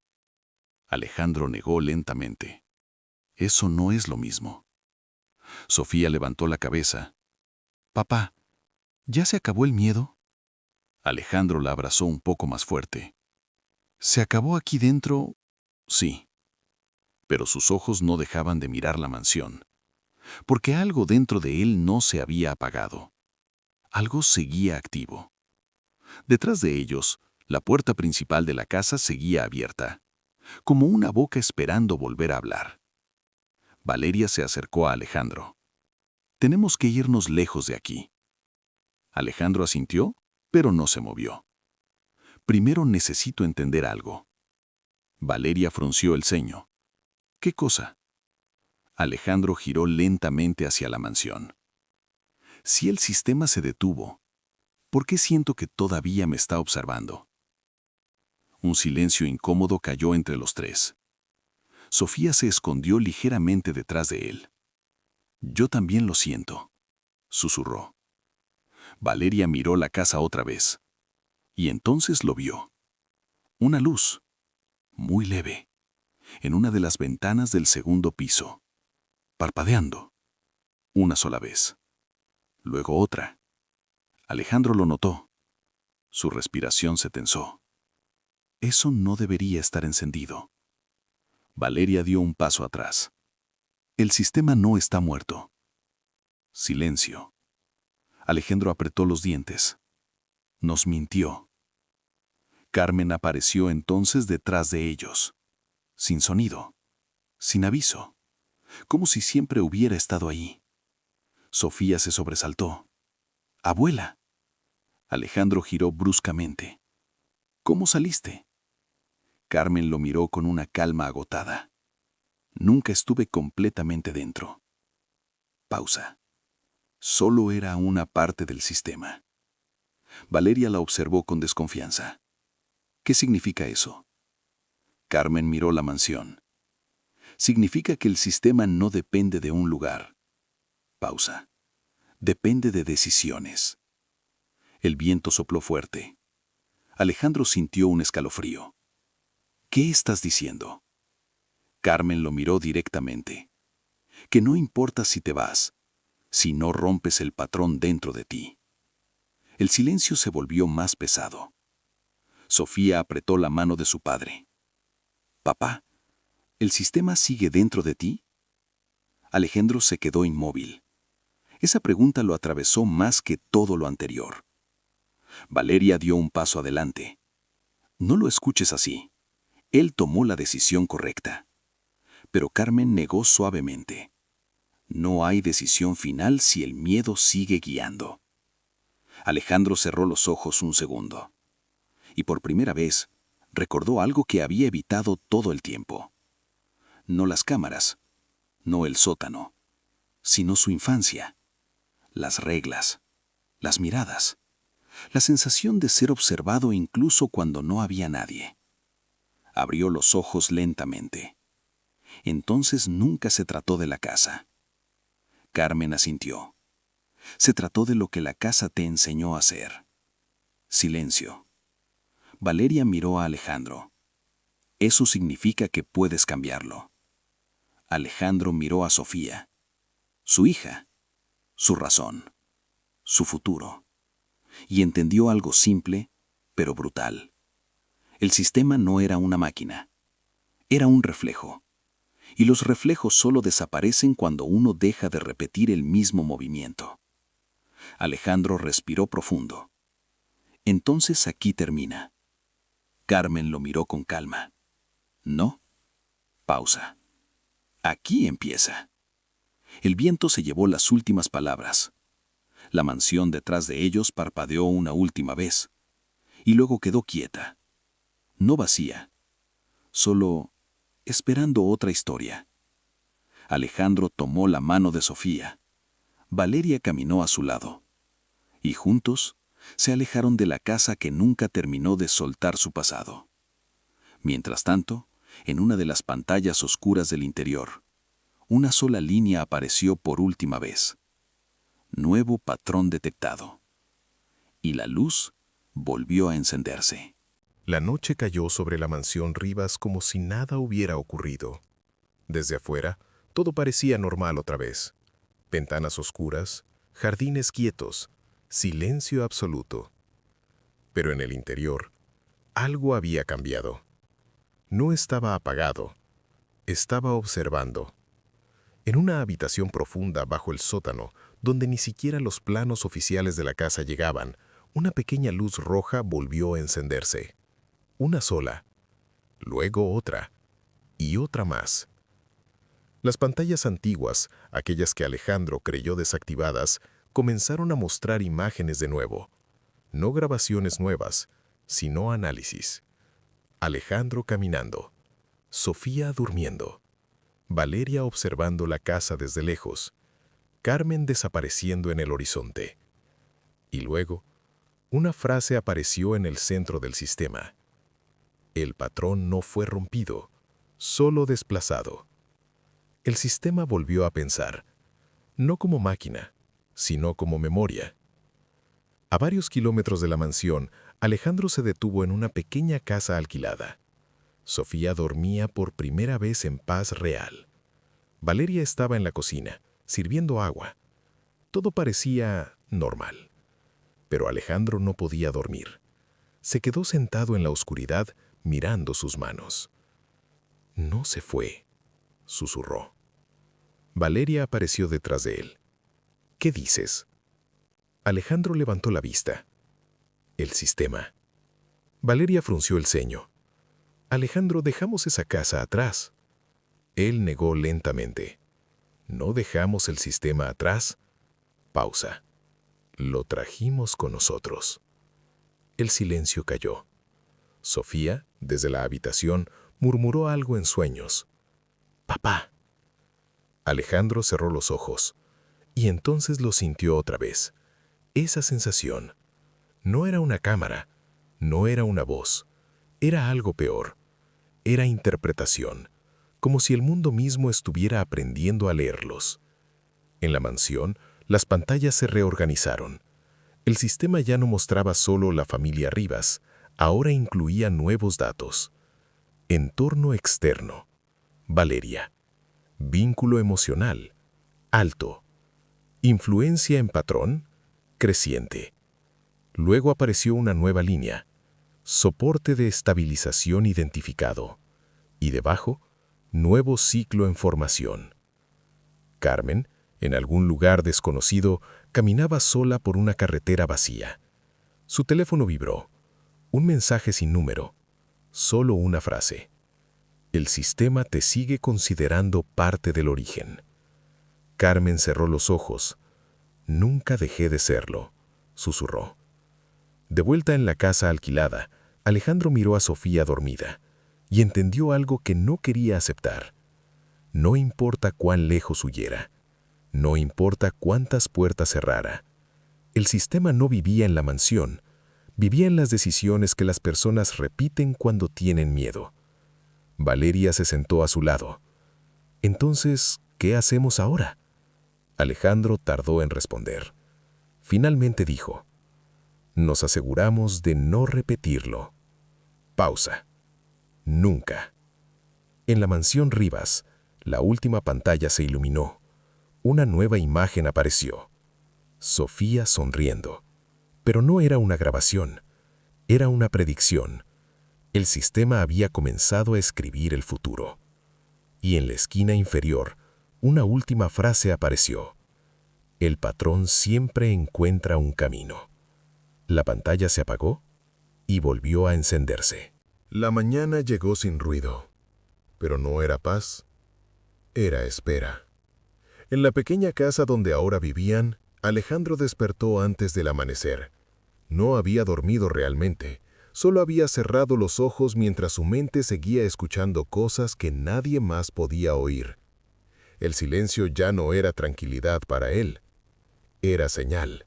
Alejandro negó lentamente. «Eso no es lo mismo». Sofía levantó la cabeza. «Papá, ¿ya se acabó el miedo?» Alejandro la abrazó un poco más fuerte. «¿Se acabó aquí dentro?» «Sí». Pero sus ojos no dejaban de mirar la mansión, porque algo dentro de él no se había apagado. Algo seguía activo. Detrás de ellos, la puerta principal de la casa seguía abierta, como una boca esperando volver a hablar. Valeria se acercó a Alejandro. «Tenemos que irnos lejos de aquí». Alejandro asintió, pero no se movió. «Primero necesito entender algo». Valeria frunció el ceño. «¿Qué cosa?» Alejandro giró lentamente hacia la mansión. «Si el sistema se detuvo, ¿por qué siento que todavía me está observando?» Un silencio incómodo cayó entre los tres. Sofía se escondió ligeramente detrás de él. «Yo también lo siento», susurró. Valeria miró la casa otra vez. Y entonces lo vio. Una luz, muy leve, en una de las ventanas del segundo piso, parpadeando. Una sola vez. Luego otra. Alejandro lo notó. Su respiración se tensó. Eso no debería estar encendido. Valeria dio un paso atrás. El sistema no está muerto. Silencio. Alejandro apretó los dientes. Nos mintió. Carmen apareció entonces detrás de ellos, sin sonido, sin aviso, como si siempre hubiera estado ahí. Sofía se sobresaltó. «Abuela». Alejandro giró bruscamente. «¿Cómo saliste?» Carmen lo miró con una calma agotada. «Nunca estuve completamente dentro». Pausa. Solo era una parte del sistema. Valeria la observó con desconfianza. ¿Qué significa eso? Carmen miró la mansión. Significa que el sistema no depende de un lugar. Pausa. Depende de decisiones. El viento sopló fuerte. Alejandro sintió un escalofrío. ¿Qué estás diciendo? Carmen lo miró directamente. Que no importa si te vas, si no rompes el patrón dentro de ti. El silencio se volvió más pesado. Sofía apretó la mano de su padre. Papá, ¿el sistema sigue dentro de ti? Alejandro se quedó inmóvil. Esa pregunta lo atravesó más que todo lo anterior. Valeria dio un paso adelante. No lo escuches así. Él tomó la decisión correcta. Pero Carmen negó suavemente. No hay decisión final si el miedo sigue guiando. Alejandro cerró los ojos un segundo. Y por primera vez, recordó algo que había evitado todo el tiempo. No las cámaras, no el sótano, sino su infancia. Las reglas, las miradas, la sensación de ser observado incluso cuando no había nadie. Abrió los ojos lentamente. Entonces nunca se trató de la casa. Carmen asintió. Se trató de lo que la casa te enseñó a hacer. Silencio. Valeria miró a Alejandro. Eso significa que puedes cambiarlo. Alejandro miró a Sofía. Su hija. Su razón. Su futuro. Y entendió algo simple, pero brutal. El sistema no era una máquina. Era un reflejo. Y los reflejos solo desaparecen cuando uno deja de repetir el mismo movimiento. Alejandro respiró profundo. Entonces aquí termina. Carmen lo miró con calma. ¿No? Pausa. Aquí empieza. El viento se llevó las últimas palabras. La mansión detrás de ellos parpadeó una última vez. Y luego quedó quieta. No vacía. Solo esperando otra historia. Alejandro tomó la mano de Sofía. Valeria caminó a su lado. Y juntos se alejaron de la casa que nunca terminó de soltar su pasado. Mientras tanto, en una de las pantallas oscuras del interior, una sola línea apareció por última vez. Nuevo patrón detectado. Y la luz volvió a encenderse. La noche cayó sobre la mansión Rivas como si nada hubiera ocurrido. Desde afuera, todo parecía normal otra vez. Ventanas oscuras, jardines quietos, silencio absoluto. Pero en el interior, algo había cambiado. No estaba apagado, estaba observando. En una habitación profunda bajo el sótano, donde ni siquiera los planos oficiales de la casa llegaban, una pequeña luz roja volvió a encenderse. Una sola, luego otra, y otra más. Las pantallas antiguas, aquellas que Alejandro creyó desactivadas, comenzaron a mostrar imágenes de nuevo. No grabaciones nuevas, sino análisis. Alejandro caminando, Sofía durmiendo, Valeria observando la casa desde lejos, Carmen desapareciendo en el horizonte. Y luego, una frase apareció en el centro del sistema. El patrón no fue rompido, solo desplazado. El sistema volvió a pensar, no como máquina, sino como memoria. A varios kilómetros de la mansión, Alejandro se detuvo en una pequeña casa alquilada. Sofía dormía por primera vez en paz real. Valeria estaba en la cocina, sirviendo agua. Todo parecía normal. Pero Alejandro no podía dormir. Se quedó sentado en la oscuridad, mirando sus manos. «No se fue», susurró. Valeria apareció detrás de él. «¿Qué dices?» Alejandro levantó la vista. «El sistema». Valeria frunció el ceño. «Alejandro, dejamos esa casa atrás». Él negó lentamente. «¿No dejamos el sistema atrás?» Pausa. «Lo trajimos con nosotros». El silencio cayó. Sofía, desde la habitación, murmuró algo en sueños. «Papá». Alejandro cerró los ojos. Y entonces lo sintió otra vez. Esa sensación. No era una cámara, no era una voz, era algo peor. Era interpretación, como si el mundo mismo estuviera aprendiendo a leerlos. En la mansión, las pantallas se reorganizaron. El sistema ya no mostraba solo la familia Rivas, ahora incluía nuevos datos. Entorno externo. Valeria. Vínculo emocional. Alto. Influencia en patrón. Creciente. Luego apareció una nueva línea. Soporte de estabilización identificado. Y debajo, nuevo ciclo en formación. Carmen, en algún lugar desconocido, caminaba sola por una carretera vacía. Su teléfono vibró. Un mensaje sin número. Solo una frase. El sistema te sigue considerando parte del origen. Carmen cerró los ojos. Nunca dejé de serlo, susurró. De vuelta en la casa alquilada, Alejandro miró a Sofía dormida y entendió algo que no quería aceptar. No importa cuán lejos huyera, no importa cuántas puertas cerrara. El sistema no vivía en la mansión, vivía en las decisiones que las personas repiten cuando tienen miedo. Valeria se sentó a su lado. Entonces, ¿qué hacemos ahora? Alejandro tardó en responder. Finalmente dijo: nos aseguramos de no repetirlo. Pausa. Nunca. En la mansión Rivas, la última pantalla se iluminó. Una nueva imagen apareció. Sofía sonriendo. Pero no era una grabación, era una predicción. El sistema había comenzado a escribir el futuro. Y en la esquina inferior, una última frase apareció. El patrón siempre encuentra un camino. La pantalla se apagó y volvió a encenderse. La mañana llegó sin ruido, pero no era paz, era espera. En la pequeña casa donde ahora vivían, Alejandro despertó antes del amanecer. No había dormido realmente, solo había cerrado los ojos mientras su mente seguía escuchando cosas que nadie más podía oír. El silencio ya no era tranquilidad para él, era señal.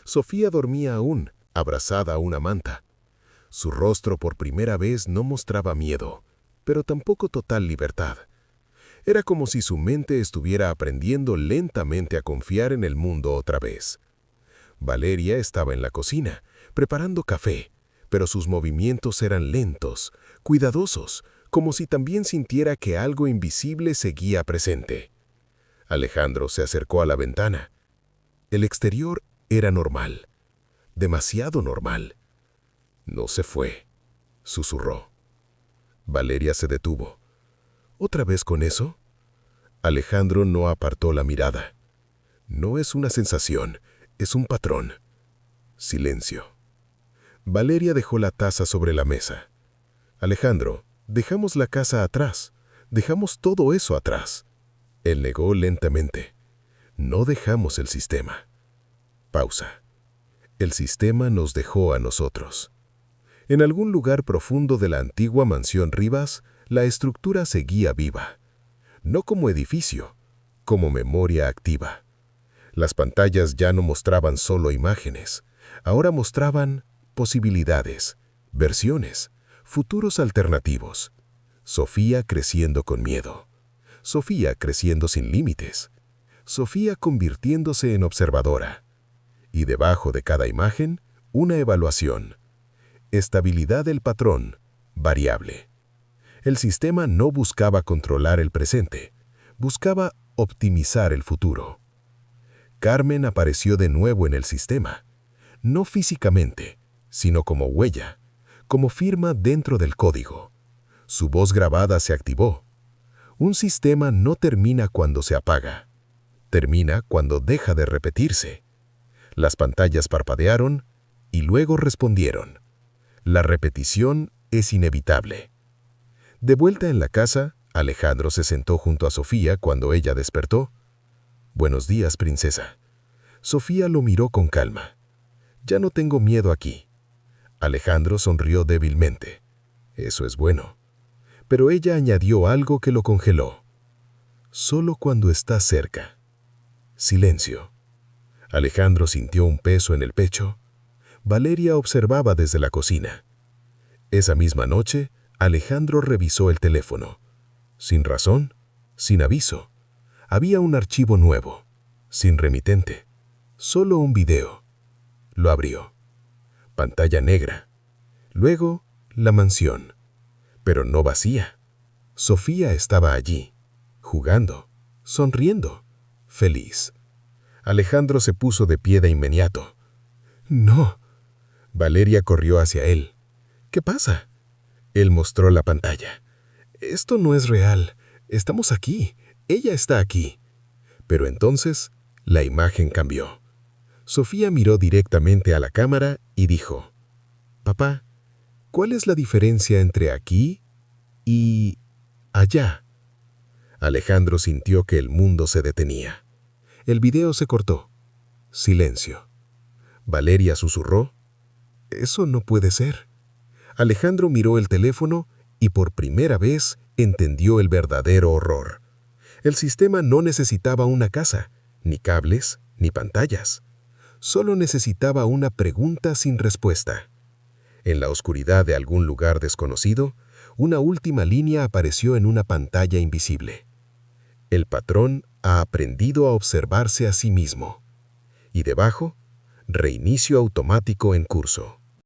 Sofía dormía aún, abrazada a una manta. Su rostro por primera vez no mostraba miedo, pero tampoco total libertad. Era como si su mente estuviera aprendiendo lentamente a confiar en el mundo otra vez. Valeria estaba en la cocina, preparando café, pero sus movimientos eran lentos, cuidadosos, como si también sintiera que algo invisible seguía presente. Alejandro se acercó a la ventana. El exterior era normal, demasiado normal. No se fue, susurró. Valeria se detuvo. ¿Otra vez con eso? Alejandro no apartó la mirada. No es una sensación, es un patrón. Silencio. Valeria dejó la taza sobre la mesa. Alejandro, dejamos la casa atrás. Dejamos todo eso atrás. Él negó lentamente. No dejamos el sistema. Pausa. El sistema nos dejó a nosotros. En algún lugar profundo de la antigua mansión Rivas, la estructura seguía viva. No como edificio, como memoria activa. Las pantallas ya no mostraban solo imágenes, ahora mostraban posibilidades, versiones, futuros alternativos. Sofía creciendo con miedo. Sofía creciendo sin límites. Sofía convirtiéndose en observadora. Y debajo de cada imagen, una evaluación. Estabilidad del patrón, variable. El sistema no buscaba controlar el presente, buscaba optimizar el futuro. Carmen apareció de nuevo en el sistema, no físicamente, sino como huella, como firma dentro del código. Su voz grabada se activó. Un sistema no termina cuando se apaga, termina cuando deja de repetirse. Las pantallas parpadearon y luego respondieron. La repetición es inevitable. De vuelta en la casa, Alejandro se sentó junto a Sofía cuando ella despertó. «Buenos días, princesa». Sofía lo miró con calma. «Ya no tengo miedo aquí». Alejandro sonrió débilmente. «Eso es bueno». Pero ella añadió algo que lo congeló. «Solo cuando estás cerca». Silencio. Alejandro sintió un peso en el pecho. Valeria observaba desde la cocina. Esa misma noche, Alejandro revisó el teléfono. Sin razón, sin aviso. Había un archivo nuevo, sin remitente. Solo un video. Lo abrió. Pantalla negra. Luego, la mansión. Pero no vacía. Sofía estaba allí, jugando, sonriendo, feliz. Alejandro se puso de pie de inmediato. «No». Valeria corrió hacia él. «¿Qué pasa?» Él mostró la pantalla. «Esto no es real. Estamos aquí. Ella está aquí». Pero entonces, la imagen cambió. Sofía miró directamente a la cámara y dijo: «Papá, ¿cuál es la diferencia entre aquí y allá?» Alejandro sintió que el mundo se detenía. El video se cortó. Silencio. Valeria susurró: «Eso no puede ser». Alejandro miró el teléfono y por primera vez entendió el verdadero horror. El sistema no necesitaba una casa, ni cables, ni pantallas. Solo necesitaba una pregunta sin respuesta. En la oscuridad de algún lugar desconocido, una última línea apareció en una pantalla invisible. El patrón ha aprendido a observarse a sí mismo. Y debajo, reinicio automático en curso.